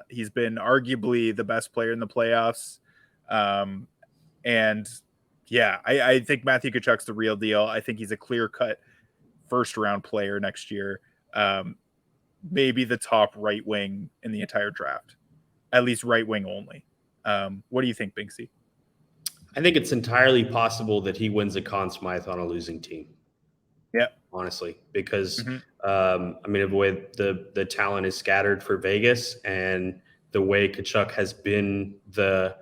He's been arguably the best player in the playoffs. And yeah, I think Matthew Tkachuk's the real deal. I think he's a clear-cut first-round player next year. Maybe the top right wing in the entire draft. At least right wing only. What do you think, Binksy? I think it's entirely possible that he wins a Conn Smythe on a losing team. Yeah. Honestly, because I mean, the way the talent is scattered for Vegas, and the way Tkachuk has been the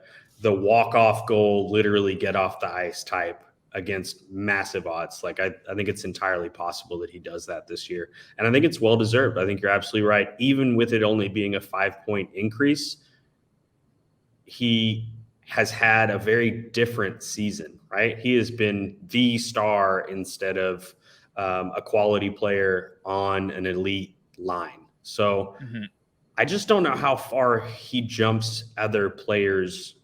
walk-off goal, literally get off the ice type against massive odds. Like I think it's entirely possible that he does that this year, and I think it's well deserved. I think you're absolutely right. Even with it only being a 5-point increase, he has had a very different season, right? He has been the star instead of a quality player on an elite line. So I just don't know how far he jumps other players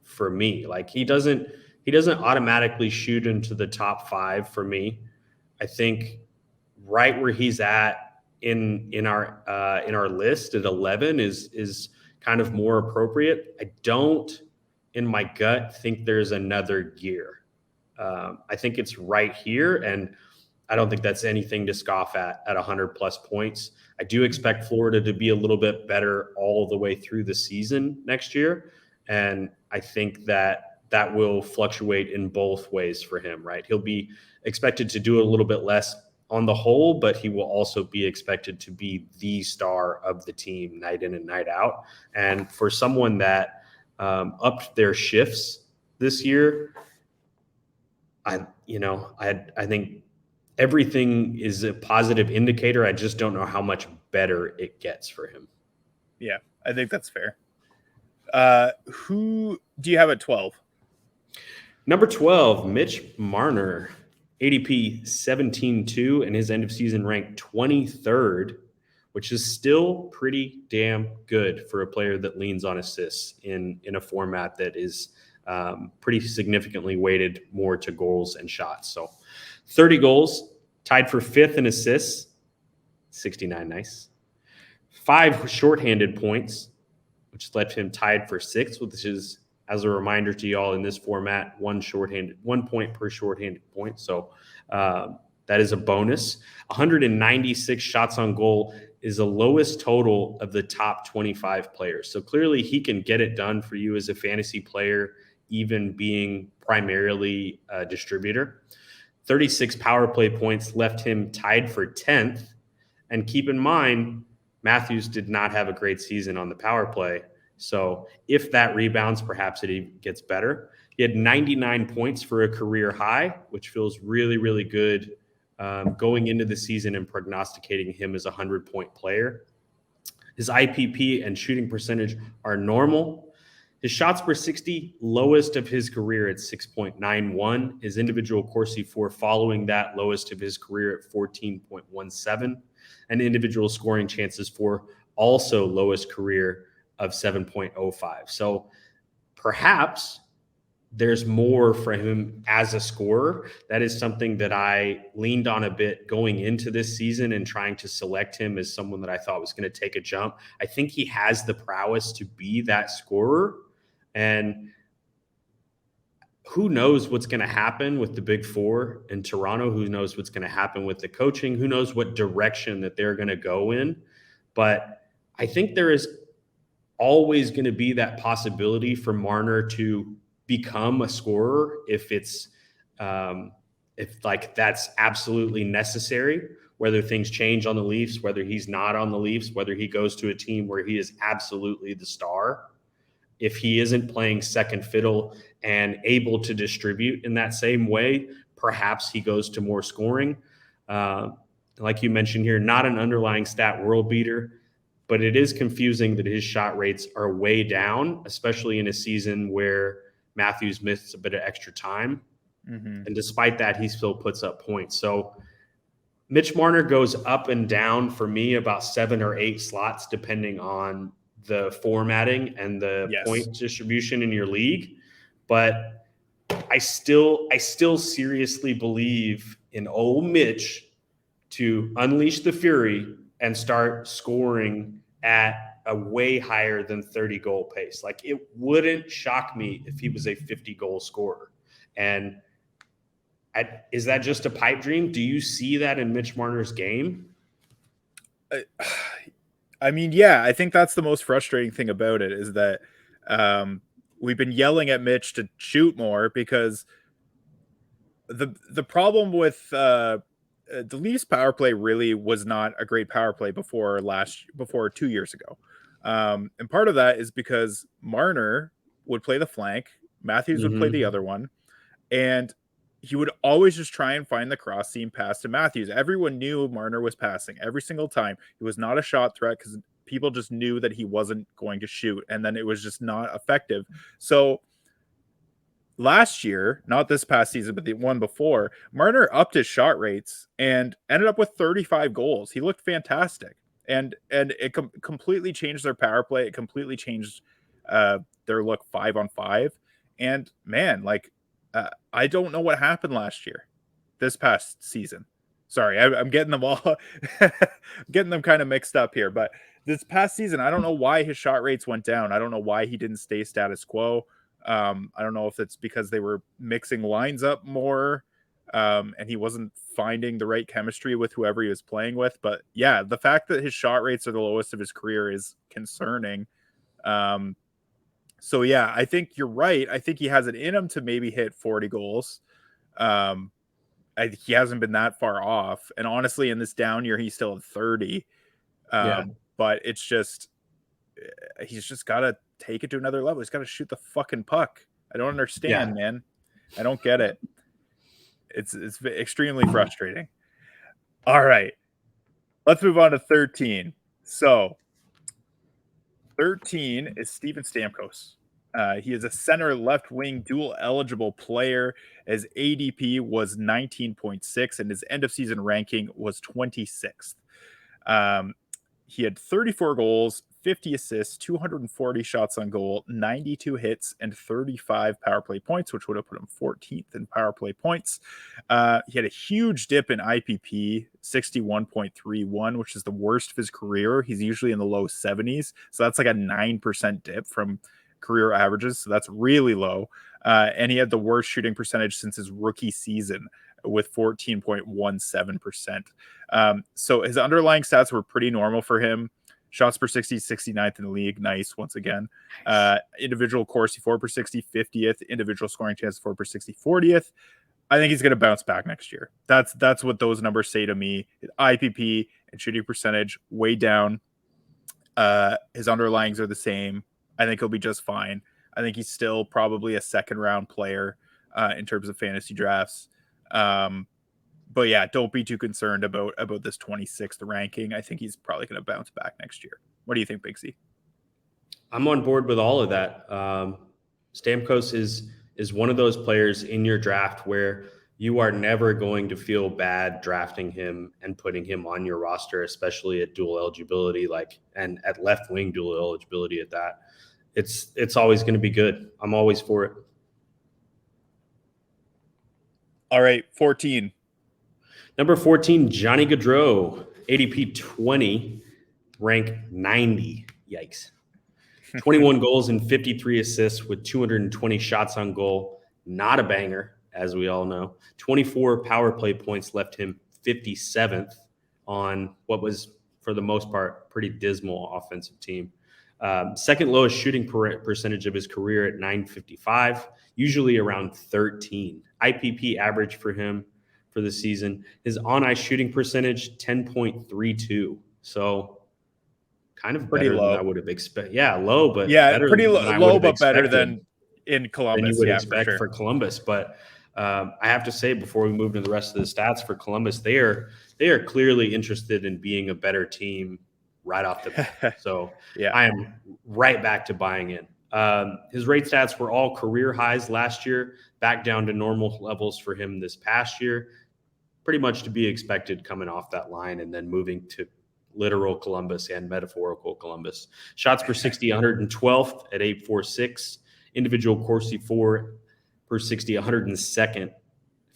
for me. Like he doesn't automatically shoot into the top 5 for me. I think right where he's at in our list at 11 is kind of more appropriate. I don't, in my gut, think there's another gear. I think it's right here, and I don't think that's anything to scoff at 100+ points. I do expect Florida to be a little bit better all the way through the season next year. And I think that will fluctuate in both ways for him, right? He'll be expected to do a little bit less on the whole, but he will also be expected to be the star of the team night in and night out. And for someone that upped their shifts this year, I think everything is a positive indicator. I just don't know how much better it gets for him. Yeah, I think that's fair. Who do you have at 12? Number 12, Mitch Marner, ADP 17.2, and his end of season ranked 23rd, which is still pretty damn good for a player that leans on assists in a format that is pretty significantly weighted more to goals and shots. So 30 goals, tied for 5th in assists, 69 nice. 5 shorthanded points, which left him tied for 6th, which is, as a reminder to y'all, in this format, 1 point per shorthanded point. So that is a bonus. 196 shots on goal is the lowest total of the top 25 players. So clearly he can get it done for you as a fantasy player, even being primarily a distributor. 36 power play points left him tied for 10th. And keep in mind, Matthews did not have a great season on the power play. So if that rebounds, perhaps it gets better. He had 99 points for a career high, which feels really, really good going into the season and prognosticating him as a 100-point player. His IPP and shooting percentage are normal. His shots per 60, lowest of his career at 6.91. His individual Corsi 4 following that, lowest of his career at 14.17. And individual scoring chances for also lowest career of 7.05. So perhaps there's more for him as a scorer. That is something that I leaned on a bit going into this season and trying to select him as someone that I thought was going to take a jump. I think he has the prowess to be that scorer. And who knows what's going to happen with the Big Four in Toronto? Who knows what's going to happen with the coaching? Who knows what direction that they're going to go in? But I think there is always going to be that possibility for Marner to become a scorer if it's if like that's absolutely necessary, whether things change on the Leafs, whether he's not on the Leafs, whether he goes to a team where he is absolutely the star. If he isn't playing second fiddle and able to distribute in that same way, perhaps he goes to more scoring. Like you mentioned here, not an underlying stat world beater, but it is confusing that his shot rates are way down, especially in a season where Matthews missed a bit of extra time. Mm-hmm. And despite that, he still puts up points. So Mitch Marner goes up and down for me about 7 or 8 slots, depending on the formatting and the point distribution in your league. But I still seriously believe in old Mitch to unleash the fury and start scoring at a way higher than 30 goal pace. Like, it wouldn't shock me if he was a 50 goal scorer. And is that just a pipe dream? Do you see that in Mitch Marner's game? I mean, yeah, I think that's the most frustrating thing about it is that we've been yelling at Mitch to shoot more because the problem with the Leafs power play really was not a great power play before 2 years ago. And part of that is because Marner would play the flank, Matthews would play the other one, and he would always just try and find the cross seam pass to Matthews. Everyone knew Marner was passing every single time. He was not a shot threat because people just knew that he wasn't going to shoot, and then it was just not effective. So last year, not this past season, but the one before, Marner upped his shot rates and ended up with 35 goals. He looked fantastic. And it completely changed their power play. It completely changed their look 5-on-5. And man, like, I don't know what happened last year, this past season. Sorry, I'm getting them all, getting them kind of mixed up here. But this past season, I don't know why his shot rates went down. I don't know why he didn't stay status quo. I don't know if it's because they were mixing lines up more and he wasn't finding the right chemistry with whoever he was playing with. But yeah, the fact that his shot rates are the lowest of his career is concerning. So yeah, I think you're right. I think he has it in him to maybe hit 40 goals. He hasn't been that far off. And honestly, in this down year, he's still at 30. But it's just, he's just got to take it to another level. He's got to shoot the fucking puck. I don't understand, man. I don't get it. It's extremely frustrating. All right. Let's move on to 13. So 13 is Steven Stamkos. He is a center left wing dual eligible player. His ADP was 19.6 and his end of season ranking was 26th. He had 34 goals, 50 assists, 240 shots on goal, 92 hits, and 35 power play points, which would have put him 14th in power play points. He had a huge dip in IPP, 61.31, which is the worst of his career. He's usually in the low 70s. So that's like a 9% dip from career averages. So that's really low. And he had the worst shooting percentage since his rookie season with 14.17%. So his underlying stats were pretty normal for him. Shots per 60, 69th in the league. Nice, once again. Individual Corsi 4 per 60, 50th. Individual scoring chance 4 per 60, 40th. I think he's going to bounce back next year. That's what those numbers say to me. IPP and shooting percentage way down. His underlyings are the same. I think he'll be just fine. I think he's still probably a second round player in terms of fantasy drafts. But yeah, don't be too concerned about this 26th ranking. I think he's probably going to bounce back next year. What do you think, Binksy? I'm on board with all of that. Stamkos is one of those players in your draft where you are never going to feel bad drafting him and putting him on your roster, especially at dual eligibility, and at left wing dual eligibility at that. It's always going to be good. I'm always for it. All right, 14. Number 14, Johnny Gaudreau, ADP 20, rank 90. Yikes. 21 goals and 53 assists with 220 shots on goal. Not a banger, as we all know. 24 power play points left him 57th on what was, for the most part, pretty dismal offensive team. Second lowest shooting percentage of his career at 955, usually around 13. IPP average for him for the season. His on-ice shooting percentage, 10.32. So kind of Pretty better low. than I would have expected. Yeah, low, but yeah, better pretty than I would low, have but better expected than in Columbus. than you would yeah, expect for Columbus. But I have to say, before we move to the rest of the stats for Columbus, they are clearly interested in being a better team right off the bat. So yeah, I am right back to buying in. His rate stats were all career highs last year, back down to normal levels for him this past year. Pretty much to be expected coming off that line and then moving to literal Columbus and metaphorical Columbus. Shots per 60, 112th at 846. Individual Corsi 4 per 60, 102nd,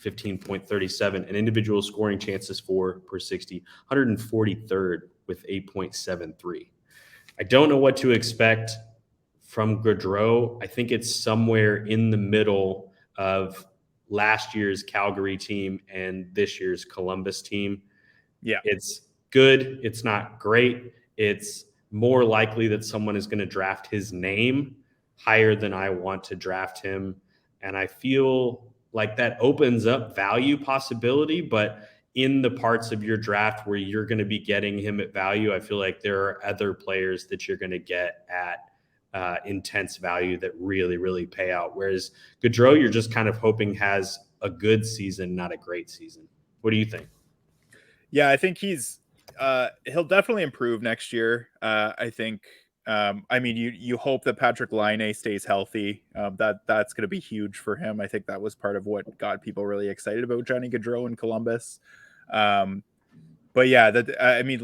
15.37. And individual scoring chances 4 per 60, 143rd with 8.73. I don't know what to expect from Gaudreau. I think it's somewhere in the middle of last year's Calgary team and this year's Columbus team. Yeah. It's good. It's not great. It's more likely that someone is going to draft his name higher than I want to draft him. And I feel like that opens up value possibility, but in the parts of your draft where you're going to be getting him at value, I feel like there are other players that you're going to get at intense value that really, really pay out. Whereas Gaudreau, you're just kind of hoping has a good season, not a great season. What do you think? Yeah, I think he'll definitely improve next year. I think. I mean, you hope that Patrick Laine stays healthy. That's going to be huge for him. I think that was part of what got people really excited about Johnny Gaudreau in Columbus. But yeah, I mean,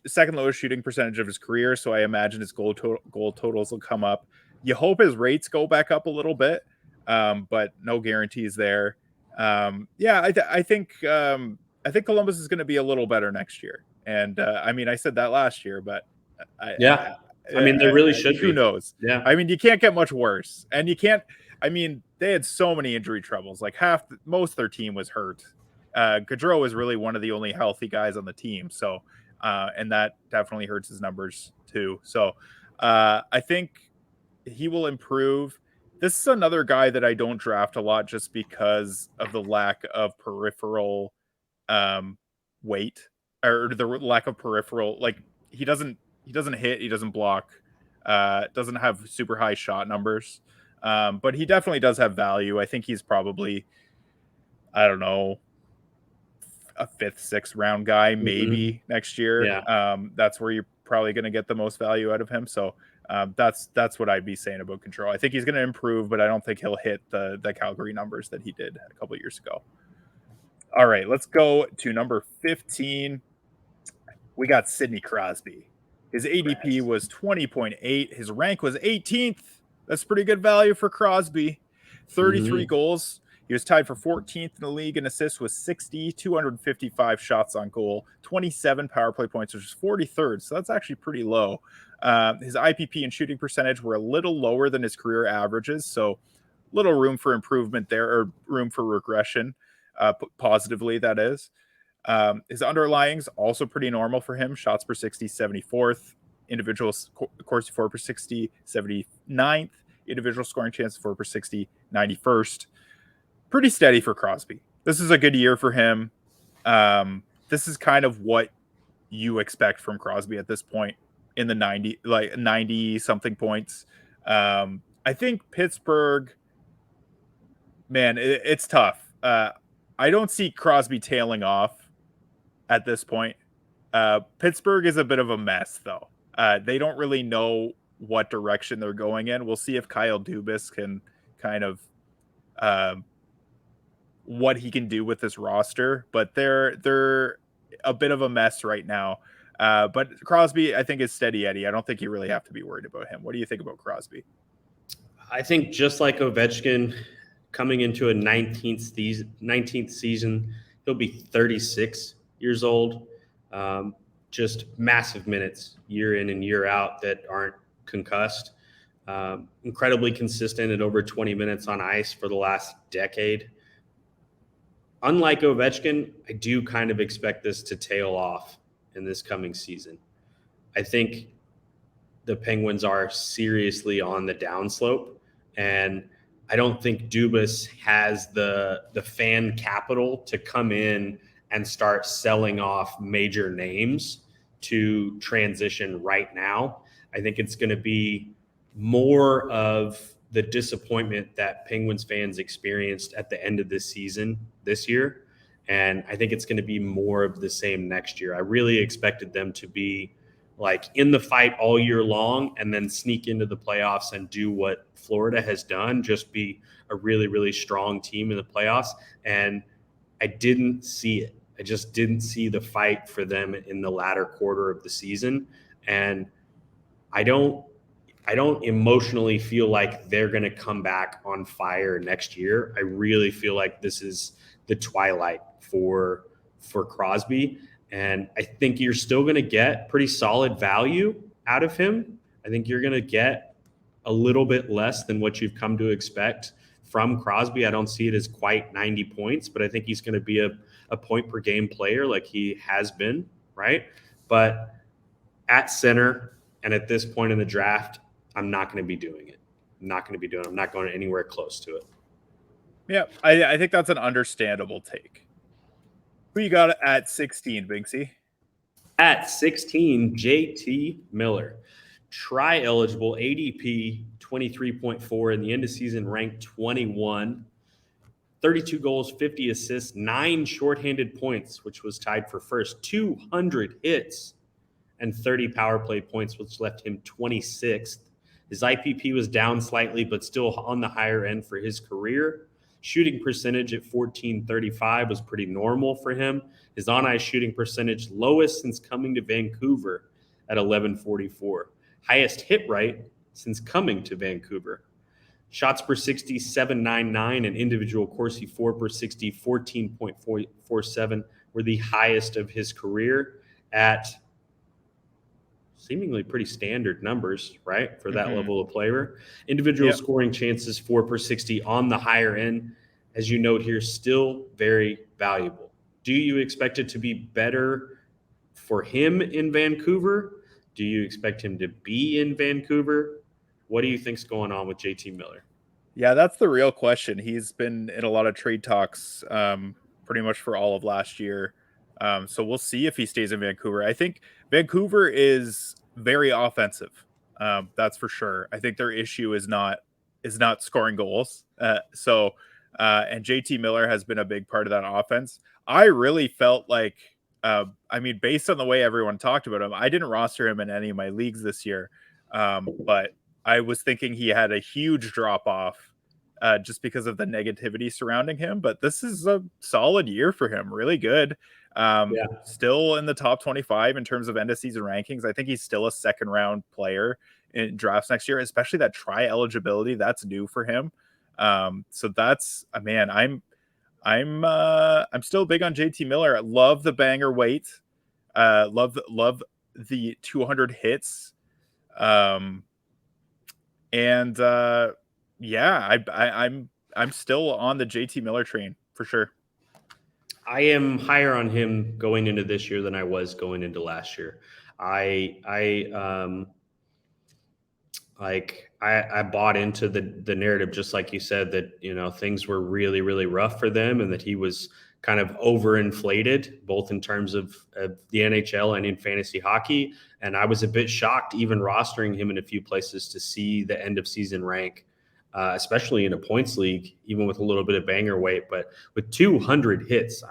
second lowest shooting percentage of his career. So I imagine his goal totals will come up. You hope his rates go back up a little bit, but no guarantees there. Yeah, I think Columbus is going to be a little better next year. And I mean, I said that last year, but I mean, they really should who be. knows? Yeah. I mean, you can't get much worse, and you can't. I mean, they had so many injury troubles. Like most of their team was hurt. Gaudreau is really one of the only healthy guys on the team. So, and that definitely hurts his numbers too. So, I think he will improve. This is another guy that I don't draft a lot just because of the lack of peripheral weight, or the lack of peripheral. Like he doesn't hit, he doesn't block, doesn't have super high shot numbers. But he definitely does have value. I think he's probably, I don't know, a 5th, 6th round guy, maybe next year. Yeah. That's where you're probably going to get the most value out of him. So that's what I'd be saying about Gaudreau. I think he's going to improve, but I don't think he'll hit the Calgary numbers that he did a couple of years ago. All right, let's go to number 15. We got Sidney Crosby. His ADP was 20.8. His rank was 18th. That's pretty good value for Crosby. 33 goals. He was tied for 14th in the league in assists with 60, 255 shots on goal, 27 power play points, which is 43rd. So that's actually pretty low. His IPP and shooting percentage were a little lower than his career averages. So little room for improvement there, or room for regression, positively, that is. His underlyings also pretty normal for him. Shots per 60, 74th. Individual Corsi 4 per 60, 79th. Individual scoring chance 4 per 60, 91st. Pretty steady for Crosby. This is a good year for him. This is kind of what you expect from Crosby at this point in the 90 something points. I think Pittsburgh, man, it's tough. I don't see Crosby tailing off at this point. Pittsburgh is a bit of a mess, though. They don't really know what direction they're going in. We'll see if Kyle Dubas can kind of what he can do with this roster, but they're a bit of a mess right now. But Crosby, I think, is steady Eddie. I don't think you really have to be worried about him. What do you think about Crosby? I think just like Ovechkin, coming into a 19th season, he'll be 36 years old. Just massive minutes year in and year out that aren't concussed. Incredibly consistent at over 20 minutes on ice for the last decade. Unlike Ovechkin, I do kind of expect this to tail off in this coming season. I think the Penguins are seriously on the downslope, and I don't think Dubas has the fan capital to come in and start selling off major names to transition right now. I think it's going to be more of the disappointment that Penguins fans experienced at the end of this season this year. And I think it's going to be more of the same next year. I really expected them to be like in the fight all year long and then sneak into the playoffs and do what Florida has done, just be a really, really strong team in the playoffs. And I didn't see it. I just didn't see the fight for them in the latter quarter of the season. And I don't emotionally feel like they're going to come back on fire next year. I really feel like this is the twilight for Crosby. And I think you're still going to get pretty solid value out of him. I think you're going to get a little bit less than what you've come to expect from Crosby. I don't see it as quite 90 points, but I think he's going to be a point per game player like he has been, right? But at center and at this point in the draft, I'm not going to be doing it. I'm not going anywhere close to it. Yeah, I think that's an understandable take. Who you got at 16, Binksy? At 16, JT Miller. Tri-eligible, ADP 23.4, in the end of season ranked 21. 32 goals, 50 assists, 9 shorthanded points, which was tied for first. 200 hits and 30 power play points, which left him 26th. His IPP was down slightly, but still on the higher end for his career. Shooting percentage at .435 was pretty normal for him. His on-ice shooting percentage lowest since coming to Vancouver at .1144. Highest hit rate since coming to Vancouver. Shots per 60, 799, and individual Corsi 4 per 60, 14.47 were the highest of his career at seemingly pretty standard numbers, right, for that level of player. Individual scoring chances 4 per 60 on the higher end, as you note here, still very valuable. Do you expect it to be better for him in Vancouver? Do you expect him to be in Vancouver? What do you think's going on with JT Miller? Yeah, that's the real question. He's been in a lot of trade talks pretty much for all of last year. So we'll see if he stays in Vancouver. I think Vancouver is very offensive. That's for sure. I think their issue is not scoring goals. And JT Miller has been a big part of that offense. I really felt like, based on the way everyone talked about him, I didn't roster him in any of my leagues this year. But I was thinking he had a huge drop off just because of the negativity surrounding him. But this is a solid year for him. Really good. Still in the top 25 in terms of end of season rankings. I think he's still a second round player in drafts next year, especially that tri-eligibility. That's new for him. So that's I'm still big on JT Miller. I love the banger weight. Love the 200 hits. I'm still on the JT Miller train for sure. I am higher on him going into this year than I was going into last year. I bought into the narrative, just like you said, that, things were really, really rough for them and that he was kind of overinflated, both in terms of the NHL and in fantasy hockey. And I was a bit shocked, even rostering him in a few places, to see the end of season rank, especially in a points league, even with a little bit of banger weight. But with 200 hits,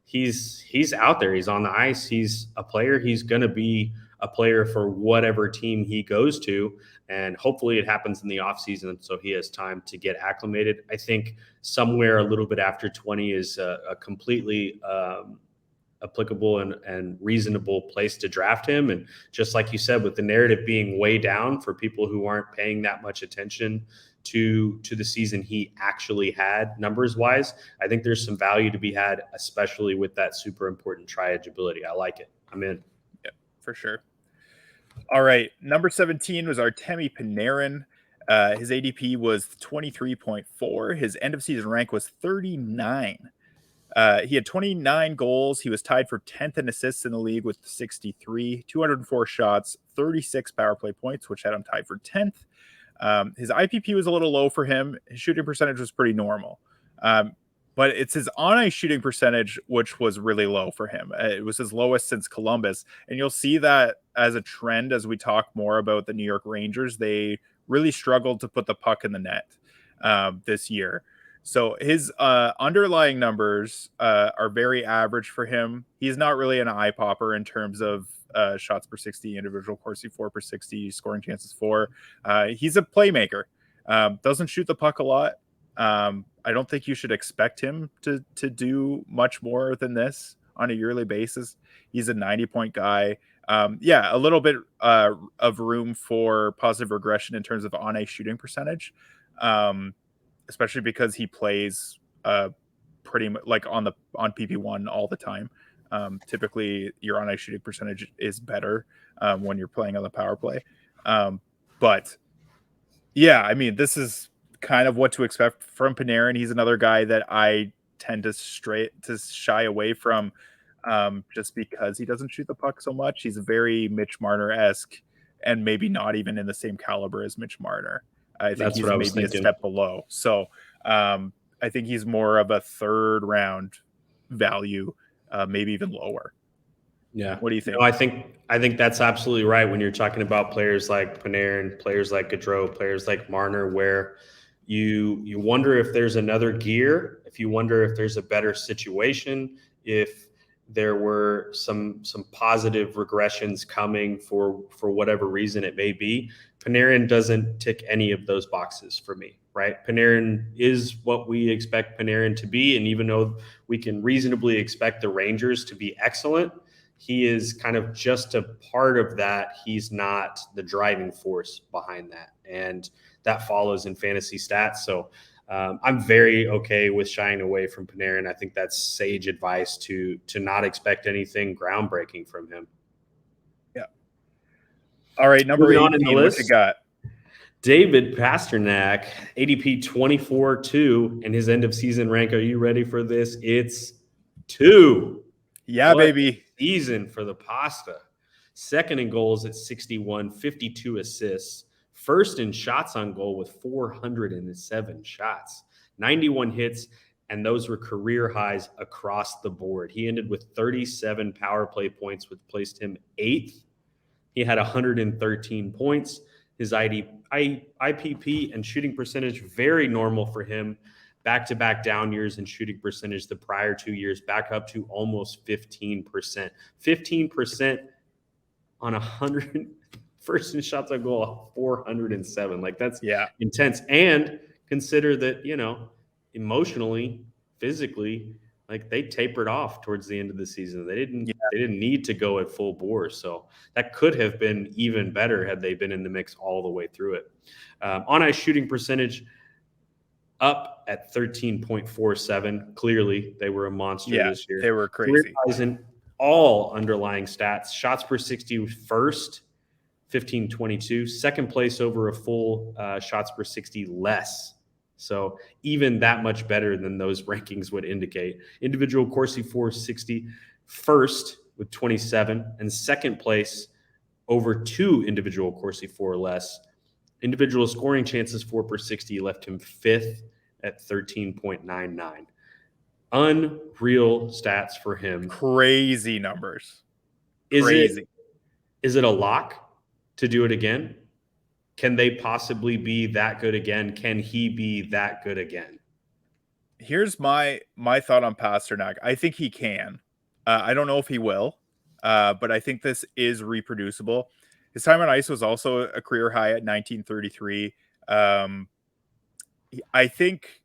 he's out there. He's on the ice. He's a player. He's going to be a player for whatever team he goes to. And hopefully it happens in the offseason so he has time to get acclimated. I think somewhere a little bit after 20 is a completely applicable and reasonable place to draft him. And just like you said, with the narrative being way down for people who aren't paying that much attention to the season he actually had numbers wise, I think there's some value to be had, especially with that super important triage ability. I like it. I'm in. Yeah, for sure. All right. Number 17 was Artemi Panarin. His ADP was 23.4. His end of season rank was 39. He had 29 goals. He was tied for 10th in assists in the league with 63, 204 shots, 36 power play points, which had him tied for 10th. His IPP was a little low for him. His shooting percentage was pretty normal. But it's his on-ice shooting percentage, which was really low for him. It was his lowest since Columbus. And you'll see that as a trend as we talk more about the New York Rangers. They really struggled to put the puck in the net this year. So his underlying numbers are very average for him. He's not really an eye popper in terms of shots per 60, individual Corsi 4 per 60, scoring chances 4. He's a playmaker. Doesn't shoot the puck a lot. I don't think you should expect him to do much more than this on a yearly basis. He's a 90-point guy. Yeah, a little bit of room for positive regression in terms of on-ice shooting percentage, especially because he plays pretty much like on PP1 all the time. Typically, your on-ice shooting percentage is better when you're playing on the power play. But yeah, I mean, this is kind of what to expect from Panarin. He's another guy that I tend to shy away from just because he doesn't shoot the puck so much. He's very Mitch Marner-esque and maybe not even in the same caliber as Mitch Marner. I think he's maybe a step below. So I think he's more of a third round value, maybe even lower. Yeah. What do you think? No, I think that's absolutely right when you're talking about players like Panarin, players like Gaudreau, players like Marner, where you wonder if there's another gear, if you wonder if there's a better situation, if there were some positive regressions coming for whatever reason it may be. Panarin doesn't tick any of those boxes for me, right? Panarin is what we expect Panarin to be, and even though we can reasonably expect the Rangers to be excellent, he is kind of just a part of that. He's not the driving force behind that. And that follows in fantasy stats. So I'm very okay with shying away from Panarin. I think that's sage advice to not expect anything groundbreaking from him. Yeah. All right, number 18, what you got? David Pastrnak, ADP 24-2, and his end of season rank. Are you ready for this? It's 2. Yeah, what baby. Season for the pasta. Second in goals at 61, 52 assists. First in shots on goal with 407 shots, 91 hits, and those were career highs across the board. He ended with 37 power play points, which placed him 8th. He had 113 points. His IPP and shooting percentage, very normal for him. Back-to-back down years in shooting percentage the prior 2 years, back up to almost 15%. 15% on 100 first in shots on goal, 407. Like, that's intense. And consider that, emotionally, physically, like, they tapered off towards the end of the season. They didn't need to go at full bore. So that could have been even better had they been in the mix all the way through it. On-ice shooting percentage up at 13.47. Clearly, they were a monster this year. They were crazy. In all underlying stats, shots per 60 first, 15.22. Second place over a full shots per 60 less. So even that much better than those rankings would indicate. Individual Corsi 460 first with 27, and second place over 2 individual Corsi 4 less. Individual scoring chances 4 per 60 left him 5th at 13.99. Unreal stats for him. Crazy numbers. Is it a lock to do it again? Can they possibly be that good again? Can he be that good again? Here's my thought on Pastrnak. I think he can. I don't know if he will. but I think this is reproducible. His time on ice was also a career high at 1933. I think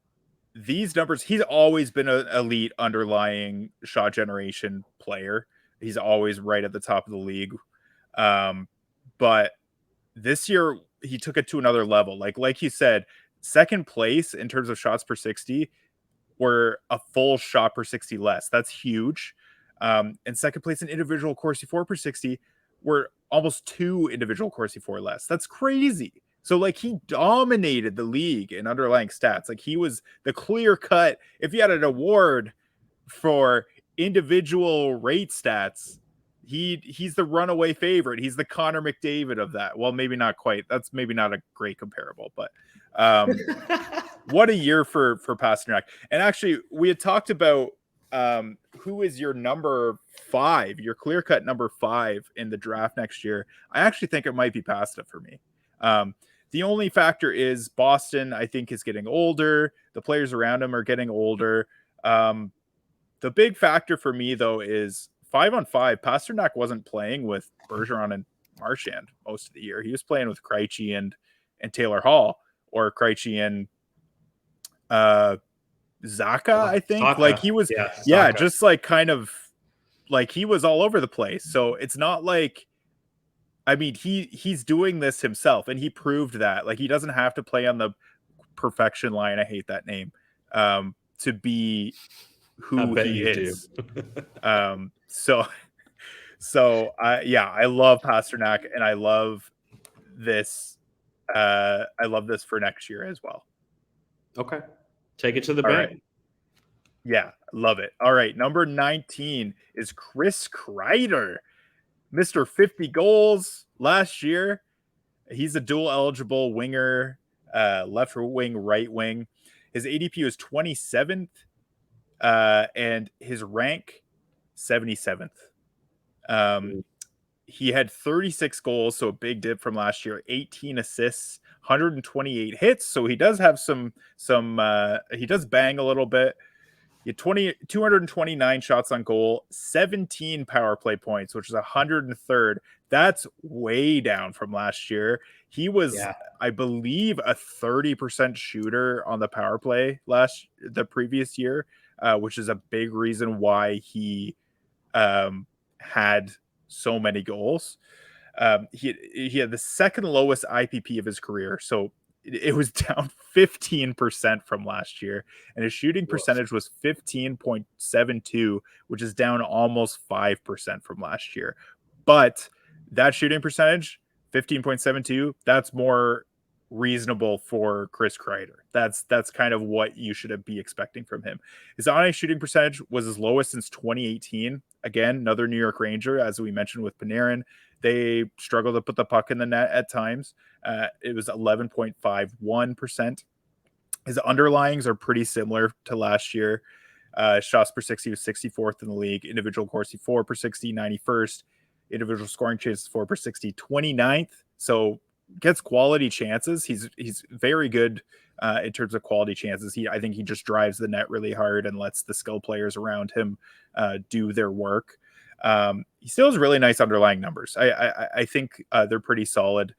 these numbers, he's always been an elite underlying shot generation player. He's always right at the top of the league. But this year he took it to another level. Like you said, second place in terms of shots per 60 were a full shot per 60 less. That's huge. And second place in individual Corsi 4 per 60 were almost 2 individual Corsi 4 less. That's crazy. So like he dominated the league in underlying stats. Like he was the clear cut. If you had an award for individual rate stats, he's the runaway favorite. He's the Connor McDavid of that. Well, maybe not quite. That's maybe not a great comparable, but what a year for Pasternak. And actually, we had talked about who is your number 5, your clear cut number 5 in the draft next year. I actually think it might be Pasta for me. The only factor is Boston, I think, is getting older. The players around him are getting older. The big factor for me, though, is 5-on-5. Pasternak wasn't playing with Bergeron and Marchand most of the year. He was playing with Krejci and Taylor Hall, or Krejci and Zaka, I think. Zaka. Like he was, just like kind of like he was all over the place. So it's not like, I mean, he's doing this himself, and he proved that. Like he doesn't have to play on the perfection line. I hate that name. To be who he is. So I love Pasternak, and I love this. I love this for next year as well. Okay. Take it to the bank. Right. Yeah, love it. All right. Number 19 is Chris Kreider, Mr. 50 goals last year. He's a dual eligible winger, left wing, right wing. His ADP was 27th, and his rank 77th. He had 36 goals, so a big dip from last year. 18 assists, 128 hits, so he does have some. He does bang a little bit. He had 229 shots on goal, 17 power play points, which is 103rd. That's way down from last year. He was, I believe, a 30% shooter on the power play the previous year, which is a big reason why he had so many goals. He had the second lowest IPP of his career, so it was down 15% from last year, and his shooting percentage was 15.72, which is down almost 5% from last year. But that shooting percentage, 15.72, that's more reasonable for Chris Kreider. That's kind of what you should be expecting from him. His on-ice shooting percentage was his lowest since 2018. Again, another New York Ranger, as we mentioned with Panarin. They struggle to put the puck in the net at times. It was 11.51%. His underlyings are pretty similar to last year. Shots per 60 was 64th in the league. Individual Corsi 4 per 60, 91st. Individual scoring chances 4 per 60, 29th. So gets quality chances. He's very good in terms of quality chances. I think he just drives the net really hard and lets the skill players around him do their work. He still has really nice underlying numbers. I think they're pretty solid.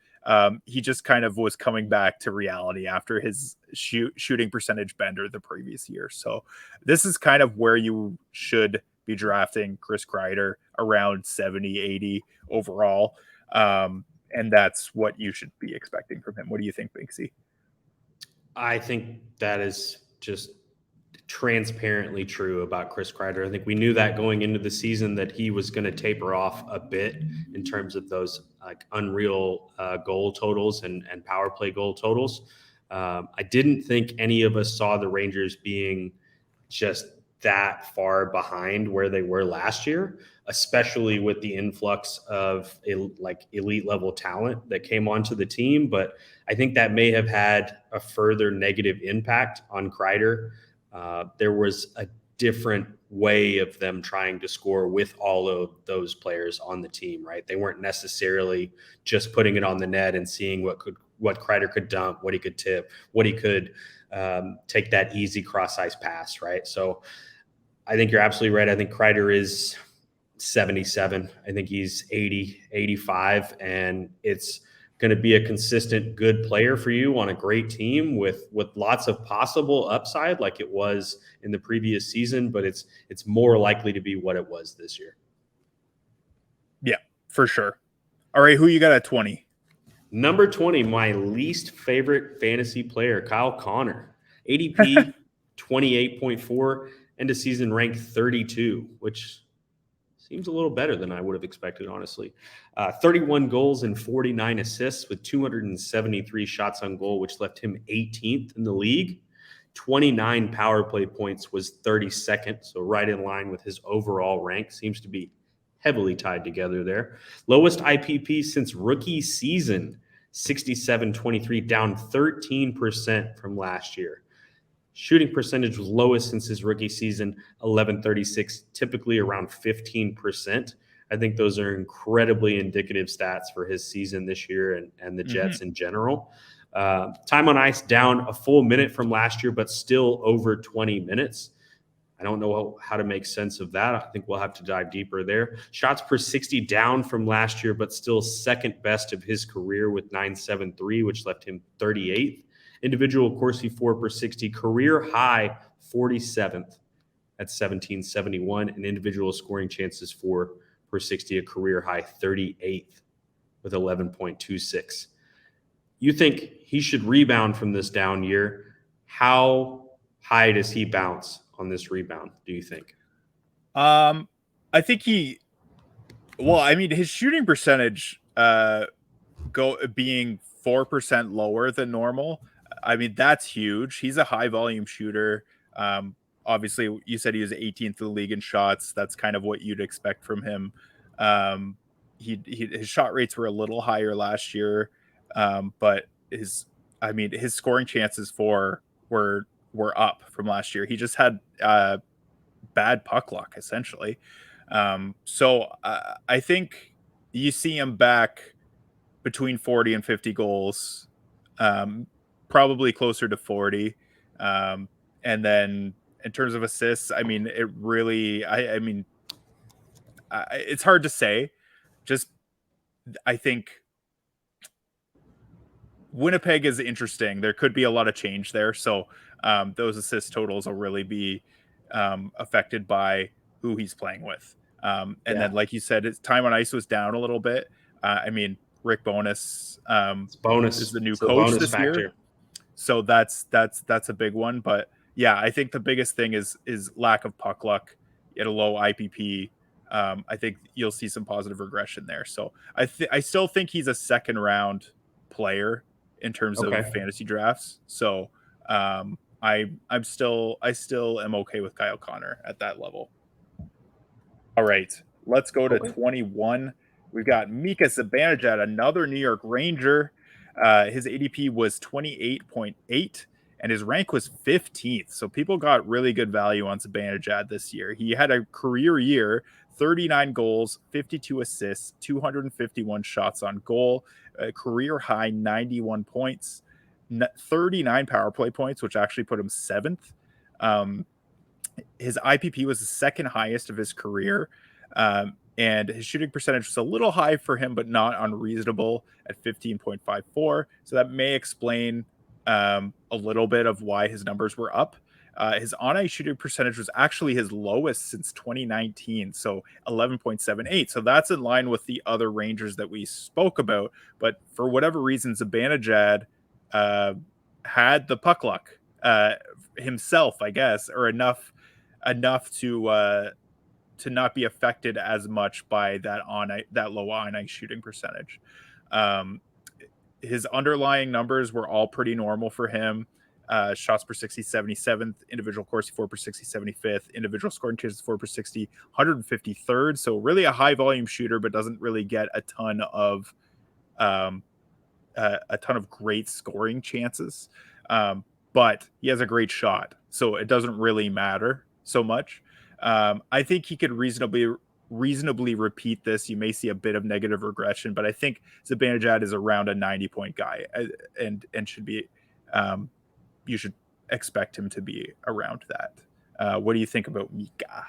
He just kind of was coming back to reality after his shooting percentage bender the previous year. So this is kind of where you should be drafting Chris Kreider, around 70, 80 overall. And that's what you should be expecting from him. What do you think, Binksy? I think that is just transparently true about Chris Kreider. I think we knew that going into the season that he was going to taper off a bit in terms of those like unreal goal totals and power play goal totals. I didn't think any of us saw the Rangers being just that far behind where they were last year, especially with the influx of elite level talent that came onto the team. But I think that may have had a further negative impact on Kreider. There was a different way of them trying to score with all of those players on the team, right? They weren't necessarily just putting it on the net and seeing what Kreider could dump, what he could tip, what he could take that easy cross ice pass, right? So I think you're absolutely right. I think Kreider is 77. I think he's 80, 85, and it's going to be a consistent good player for you on a great team with lots of possible upside like it was in the previous season, but it's more likely to be what it was this year. Yeah, for sure. All right, who you got at 20? Number 20, my least favorite fantasy player, Kyle Connor. ADP 28.4, end of season ranked 32, which seems a little better than I would have expected, honestly. 31 goals and 49 assists with 273 shots on goal, which left him 18th in the league. 29 power play points was 32nd, so right in line with his overall rank. Seems to be heavily tied together there. Lowest IPP since rookie season, 67.23, down 13% from last year. Shooting percentage was lowest since his rookie season, 11.36, typically around 15%. I think those are incredibly indicative stats for his season this year and the Jets in general. Time on ice down a full minute from last year, but still over 20 minutes. I don't know how to make sense of that. I think we'll have to dive deeper there. Shots per 60 down from last year, but still second best of his career with 9.73, which left him 38th. Individual Corsi 4 per 60, career high 47th at 17.71, and individual scoring chances 4 per 60, a career high 38th with 11.26. You think he should rebound from this down year? How high does he bounce on this rebound, do you think? I think his shooting percentage being 4% lower than normal. I mean, that's huge. He's a high volume shooter. Obviously, you said he was 18th in the league in shots. That's kind of what you'd expect from him. His shot rates were a little higher last year, but his scoring chances were up from last year. He just had bad puck luck, essentially. So I think you see him back between 40 and 50 goals, probably closer to 40. And then in terms of assists, I mean, it really, it's hard to say. Just, I think Winnipeg is interesting. There could be a lot of change there. So those assist totals will really be affected by who he's playing with. Then, like you said, his time on ice was down a little bit. Rick Bowness is the new coach this year, so that's a big one. But yeah, I think the biggest thing is lack of puck luck at a low IPP. I think you'll see some positive regression there. So I still think he's a second round player in terms of fantasy drafts. So I still am okay with Kyle Connor at that level. All right, let's go to 21. We've got Mika Zibanejad, another New York Ranger. His ADP was 28.8, and his rank was 15th. So people got really good value on Zibanejad this year. He had a career year, 39 goals, 52 assists, 251 shots on goal, a career high 91 points, 39 power play points, which actually put him 7th. His IPP was the second highest of his career. And his shooting percentage was a little high for him, but not unreasonable at 15.54. So that may explain a little bit of why his numbers were up. His on-ice shooting percentage was actually his lowest since 2019, so 11.78. So that's in line with the other Rangers that we spoke about. But for whatever reason, Zibanejad had the puck luck himself, I guess, or enough to not be affected as much by that low on-ice shooting percentage. His underlying numbers were all pretty normal for him. Shots per 60, 77th, individual Corsi 4 per 60, 75th, individual scoring chances 4 per 60, 153rd. So really a high volume shooter, but doesn't really get a ton of great scoring chances. But he has a great shot, so it doesn't really matter so much. I think he could reasonably repeat this. You may see a bit of negative regression, but I think Zibanejad is around a 90-point guy, and should be. You should expect him to be around that. What do you think about Mika?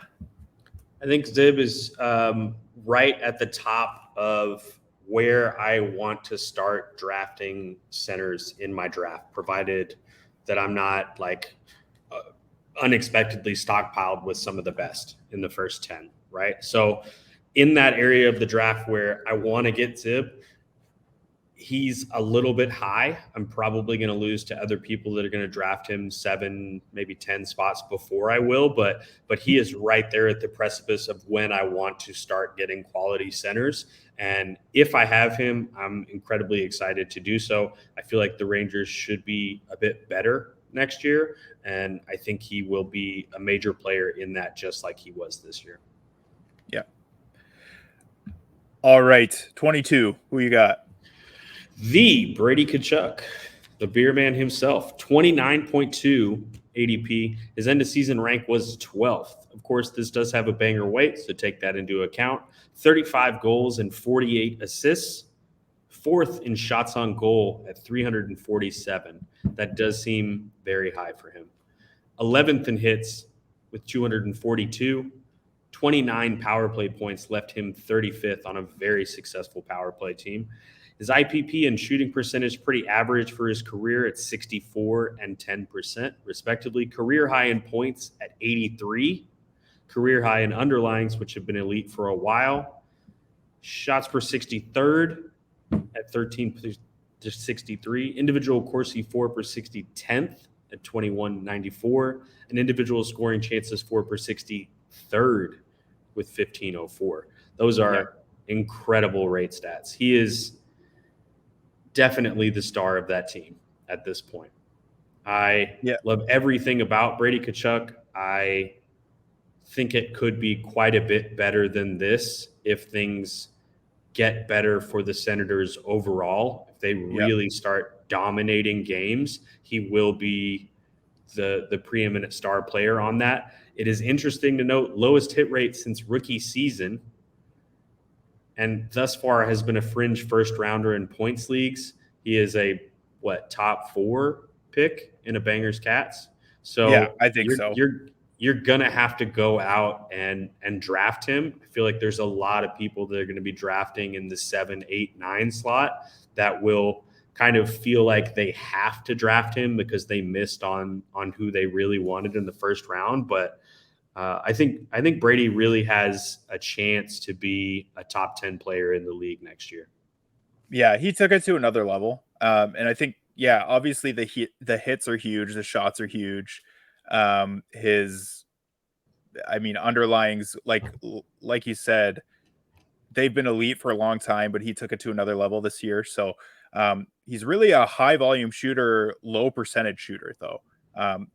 I think Zib is right at the top of where I want to start drafting centers in my draft, provided that I'm not like unexpectedly stockpiled with some of the best in the first 10, right? So in that area of the draft where I want to get Zib, he's a little bit high. I'm probably going to lose to other people that are going to draft him 7, maybe 10 spots before I will, but he is right there at the precipice of when I want to start getting quality centers. And if I have him, I'm incredibly excited to do so. I feel like the Rangers should be a bit better next year, and I think he will be a major player in that, just like he was this year. Yeah. All right, 22. Who you got? The Brady Tkachuk, the beer man himself, 29.2 ADP. His end of season rank was 12th. Of course, this does have a banger weight, so take that into account. 35 goals and 48 assists. 4th in shots on goal at 347. That does seem very high for him. 11th in hits with 242. 29 power play points left him 35th on a very successful power play team. His IPP and shooting percentage pretty average for his career at 64 and 10%, respectively. Career high in points at 83. Career high in underlines, which have been elite for a while. Shots per 63rd at 13 to 63. Individual Corsi 4 per 60 10th at 21.94. And individual scoring chances 4 per 60 3rd with 15.04. Those are incredible rate stats. He is definitely the star of that team at this point. I love everything about Brady Tkachuk. I think it could be quite a bit better than this if things get better for the Senators overall. If they really start dominating games, he will be the preeminent star player on that. It is interesting to note, lowest hit rate since rookie season, and thus far has been a fringe first rounder in points leagues. He is a top 4 pick in a Bangers Cats. So yeah, I think so. You're gonna have to go out and draft him. I feel like there's a lot of people that are going to be drafting in the 7, 8, 9 slot that will kind of feel like they have to draft him because they missed on who they really wanted in the first round. But I think Brady really has a chance to be a top 10 player in the league next year. Yeah, he took it to another level. And I think, obviously the hits are huge. The shots are huge. Underlyings, like you said, they've been elite for a long time, but he took it to another level this year. So he's really a high volume shooter, low percentage shooter though.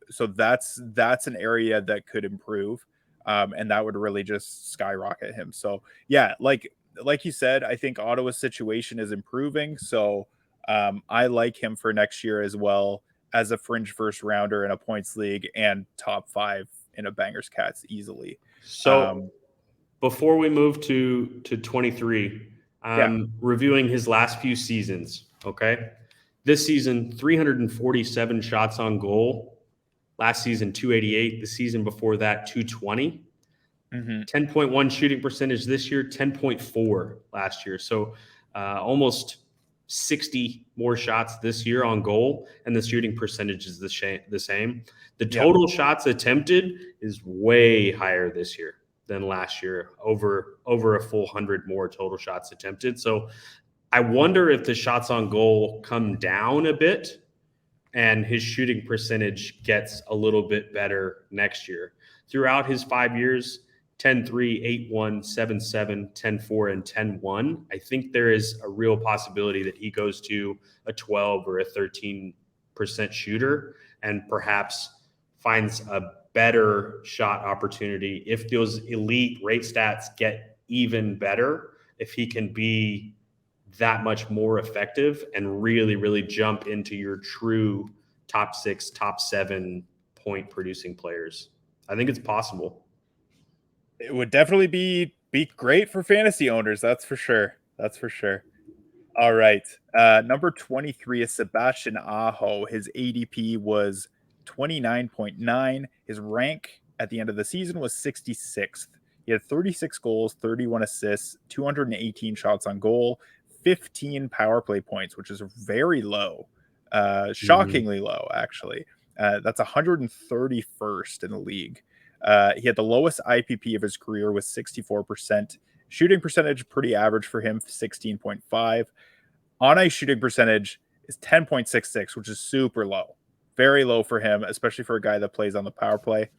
So that's an area that could improve. And that would really just skyrocket him. So yeah, like you said, I think Ottawa's situation is improving. So I like him for next year as well as a fringe first rounder in a points league and top 5 in a Bangers Cats easily. So before we move to 23, I'm reviewing his last few seasons. Okay. This season, 347 shots on goal. Last season, 288. The season before that, 220. 10.1 shooting percentage this year, 10.4 last year. So almost 60 more shots this year on goal, and the shooting percentage is the same. The total shots attempted is way higher this year than last year, over a full 100 more total shots attempted. So I wonder if the shots on goal come down a bit and his shooting percentage gets a little bit better next year. Throughout his 5 years, 10-3, 8-1, 7-7, 10-4, and 10-1. I think there is a real possibility that he goes to a 12 or a 13% shooter and perhaps finds a better shot opportunity if those elite rate stats get even better, if he can be that much more effective and really, really jump into your true top 6, top 7 point producing players. I think it's possible. It would definitely be great for fantasy owners. That's for sure. All right. Number 23 is Sebastian Aho. His ADP was 29.9. His rank at the end of the season was 66th. He had 36 goals, 31 assists, 218 shots on goal, 15 power play points, which is very low, shockingly low, actually. That's 131st in the league. He had the lowest IPP of his career with 64%. Shooting percentage, pretty average for him, 16.5. On ice shooting percentage is 10.66, which is super low. Very low for him, especially for a guy that plays on the power play.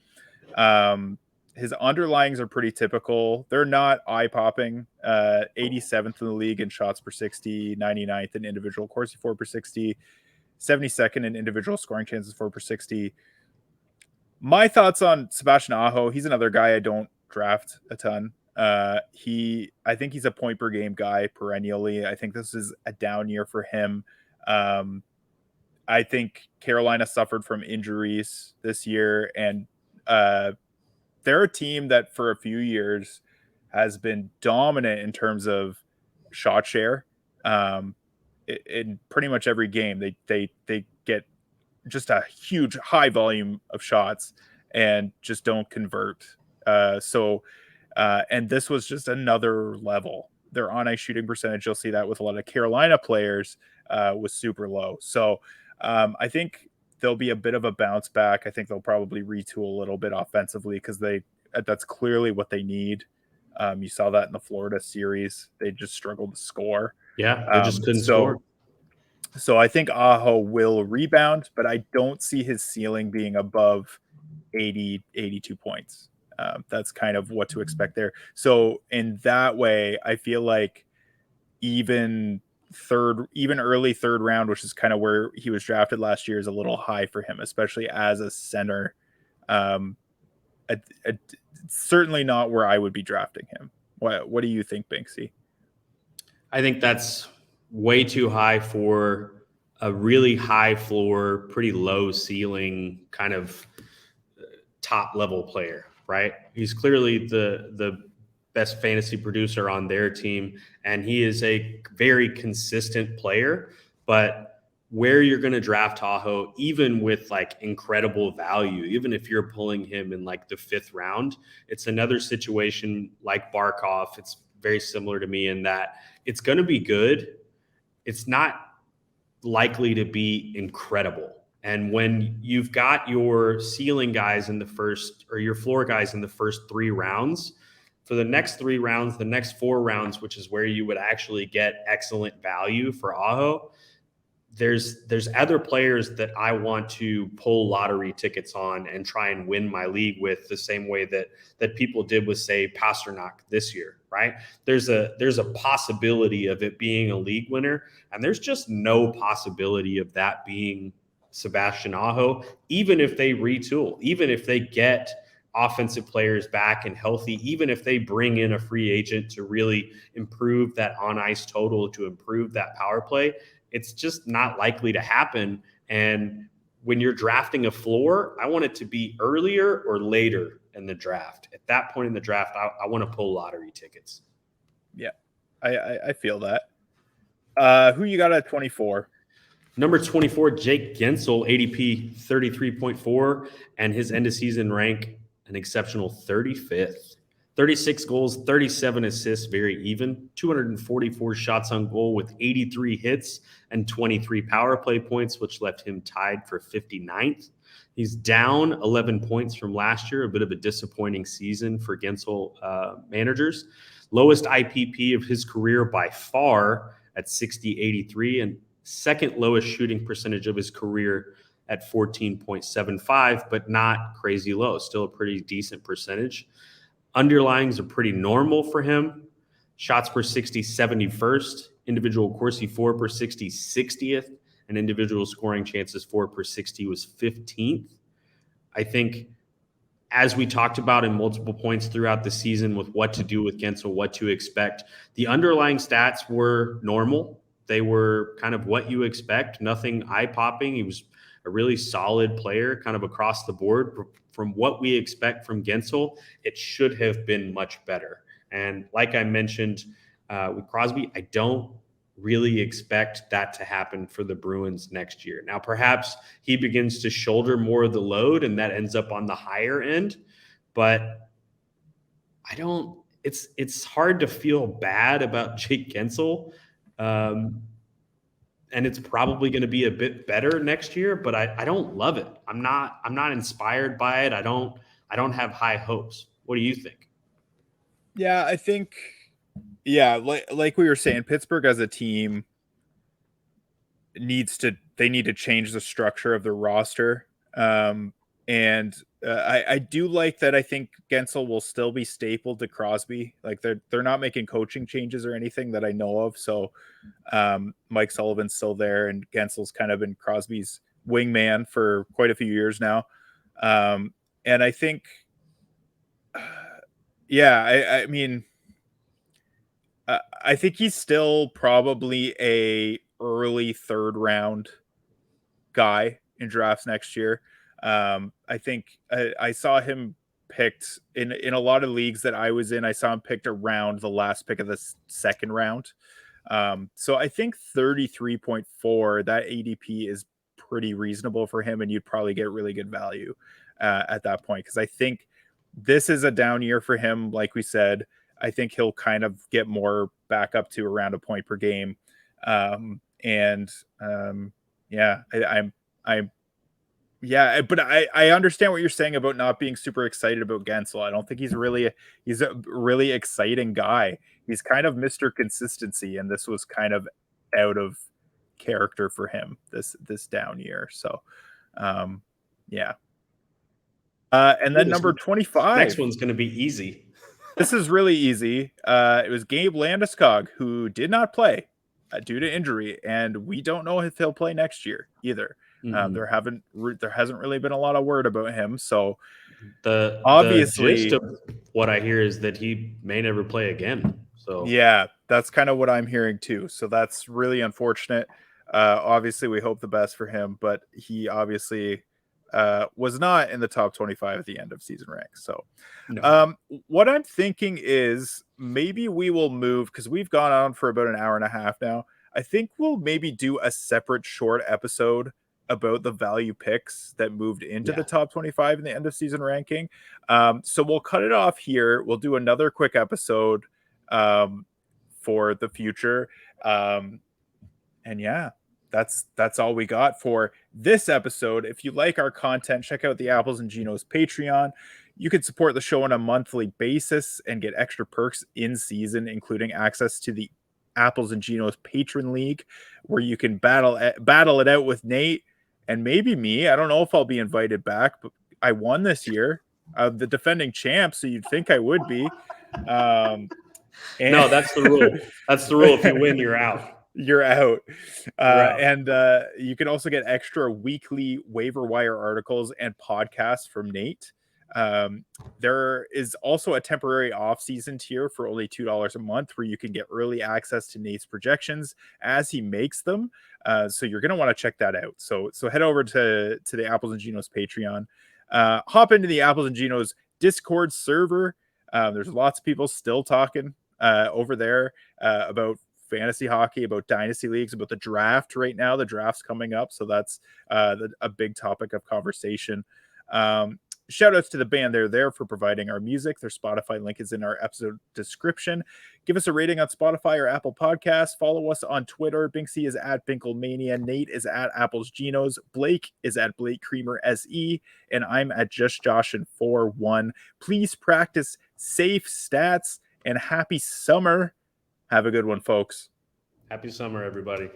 His underlyings are pretty typical. They're not eye-popping. 87th in the league in shots per 60, 99th in individual Corsi 4 per 60, 72nd in individual scoring chances 4 per 60. My thoughts on Sebastian Aho, he's another guy I don't draft a ton. I think he's a point per game guy perennially. I think this is a down year for him. I think Carolina suffered from injuries this year, and they're a team that for a few years has been dominant in terms of shot share. In pretty much every game, they get just a huge high volume of shots and just don't convert. And this was just another level. Their on ice shooting percentage, you'll see that with a lot of Carolina players, was super low. So I think there'll be a bit of a bounce back. I think they'll probably retool a little bit offensively because that's clearly what they need. You saw that in the Florida series. They just struggled to score. Yeah, they just couldn't score. So I think Aho will rebound, but I don't see his ceiling being above 80, 82 points. That's kind of what to expect there. So in that way, I feel like even early third round, which is kind of where he was drafted last year, is a little high for him, especially as a center. Certainly not where I would be drafting him. What do you think, Binksy? I think that's way too high for a really high floor, pretty low ceiling kind of top level player, right? He's clearly the best fantasy producer on their team, and he is a very consistent player. But where you're going to draft Tahoe, even with like incredible value, even if you're pulling him in like the 5th round, it's another situation like Barkov. It's very similar to me in that it's going to be good. It's not likely to be incredible. And when you've got your ceiling guys in the first, or your floor guys in the first 3 rounds, for the next 3 rounds, the next 4 rounds, which is where you would actually get excellent value for Aho, there's other players that I want to pull lottery tickets on and try and win my league with, the same way that people did with, say, Pasternak this year, right? There's a possibility of it being a league winner, and there's just no possibility of that being Sebastian Aho, even if they retool, even if they get offensive players back and healthy, even if they bring in a free agent to really improve that on ice total, to improve that power play. It's just not likely to happen. And when you're drafting a floor, I want it to be earlier or later in the draft. At that point in the draft, I want to pull lottery tickets. Yeah, I feel that. Who you got at 24? Number 24, Jake Gensel, ADP 33.4, and his end of season rank an exceptional 35th. 36 goals, 37 assists, very even, 244 shots on goal with 83 hits and 23 power play points, which left him tied for 59th. He's down 11 points from last year, a bit of a disappointing season for Gensel managers. Lowest IPP of his career by far at 60.83, and second lowest shooting percentage of his career at 14.75, but not crazy low, still a pretty decent percentage. Underlyings are pretty normal for him. Shots per 60, 71st. Individual Corsi 4 per 60, 60th. And individual scoring chances 4 per 60 was 15th. I think, as we talked about in multiple points throughout the season with what to do with Gensel, what to expect, the underlying stats were normal. They were kind of what you expect, nothing eye-popping. He was a really solid player kind of across the board. From what we expect from Gensel, it should have been much better. And like I mentioned with Crosby, I don't really expect that to happen for the Bruins next year. Now, perhaps he begins to shoulder more of the load and that ends up on the higher end, but I don't. It's hard to feel bad about Jake Gensel, and it's probably going to be a bit better next year. But I don't love it. I'm not inspired by it. I don't have high hopes. What do you think? Yeah, I think, yeah, like we were saying, Pittsburgh as a team they need to change the structure of their roster. And I do like that. I think Gensel will still be stapled to Crosby. Like they're not making coaching changes or anything that I know of. So Mike Sullivan's still there, and Gensel's kind of been Crosby's wingman for quite a few years now. And I think, yeah, I mean, I think he's still probably a early third round guy in drafts next year. I think I saw him picked in a lot of leagues that I was in. I saw him picked around the last pick of the second round. So I think 33.4, that ADP is pretty reasonable for him, and you'd probably get really good value at that point, because I think this is a down year for him. Like we said, I think he'll kind of get more back up to around a point per game. And yeah, I'm yeah, but I understand what you're saying about not being super excited about Gensel. I don't think he's a really exciting guy. He's kind of Mr. Consistency, and this was kind of out of character for him this down year. So yeah. And then number 25. Next one's going to be easy. This is really easy. It was Gabe Landeskog, who did not play due to injury, and we don't know if he'll play next year either. Mm-hmm. There hasn't really been a lot of word about him. So obviously, the gist of what I hear is that he may never play again. So yeah, that's kind of what I'm hearing too. So that's really unfortunate. Obviously, we hope the best for him, but he obviously was not in the top 25 at the end of season rank. So no. What I'm thinking is maybe we will move, because we've gone on for about an hour and a half now. I think we'll maybe do a separate short episode about the value picks that moved into the top 25 in the end of season ranking. So we'll cut it off here. We'll do another quick episode for the future. And yeah, that's all we got for this episode. If you like our content, check out the Apples and Ginos Patreon. You can support the show on a monthly basis and get extra perks in season, including access to the Apples and Ginos Patron League, where you can battle it out with Nate and maybe me. I don't know if I'll be invited back, but I won this year. The defending champ, so you'd think I would be. No, that's the rule. That's the rule. If you win, you're out. You're out. And you can also get extra weekly waiver wire articles and podcasts from Nate. There is also a temporary off-season tier for only $2 a month, where you can get early access to Nate's projections as he makes them. So you're going to want to check that out. So head over to the Apples and Ginos Patreon. Hop into the Apples and Ginos Discord server. There's lots of people still talking over there about fantasy hockey, about dynasty leagues, about the draft right now. The draft's coming up, so that's a big topic of conversation. Shout outs to the band They're There for providing our music. Their Spotify link is in our episode description. Give us a rating on Spotify or Apple Podcasts. Follow us on Twitter. Binksy is at Binklemania. Nate is at Apples Ginos. Blake is at Blake Creamer SE. And I'm at Just Josh and 41. Please practice safe stats, and happy summer. Have a good one, folks. Happy summer, everybody.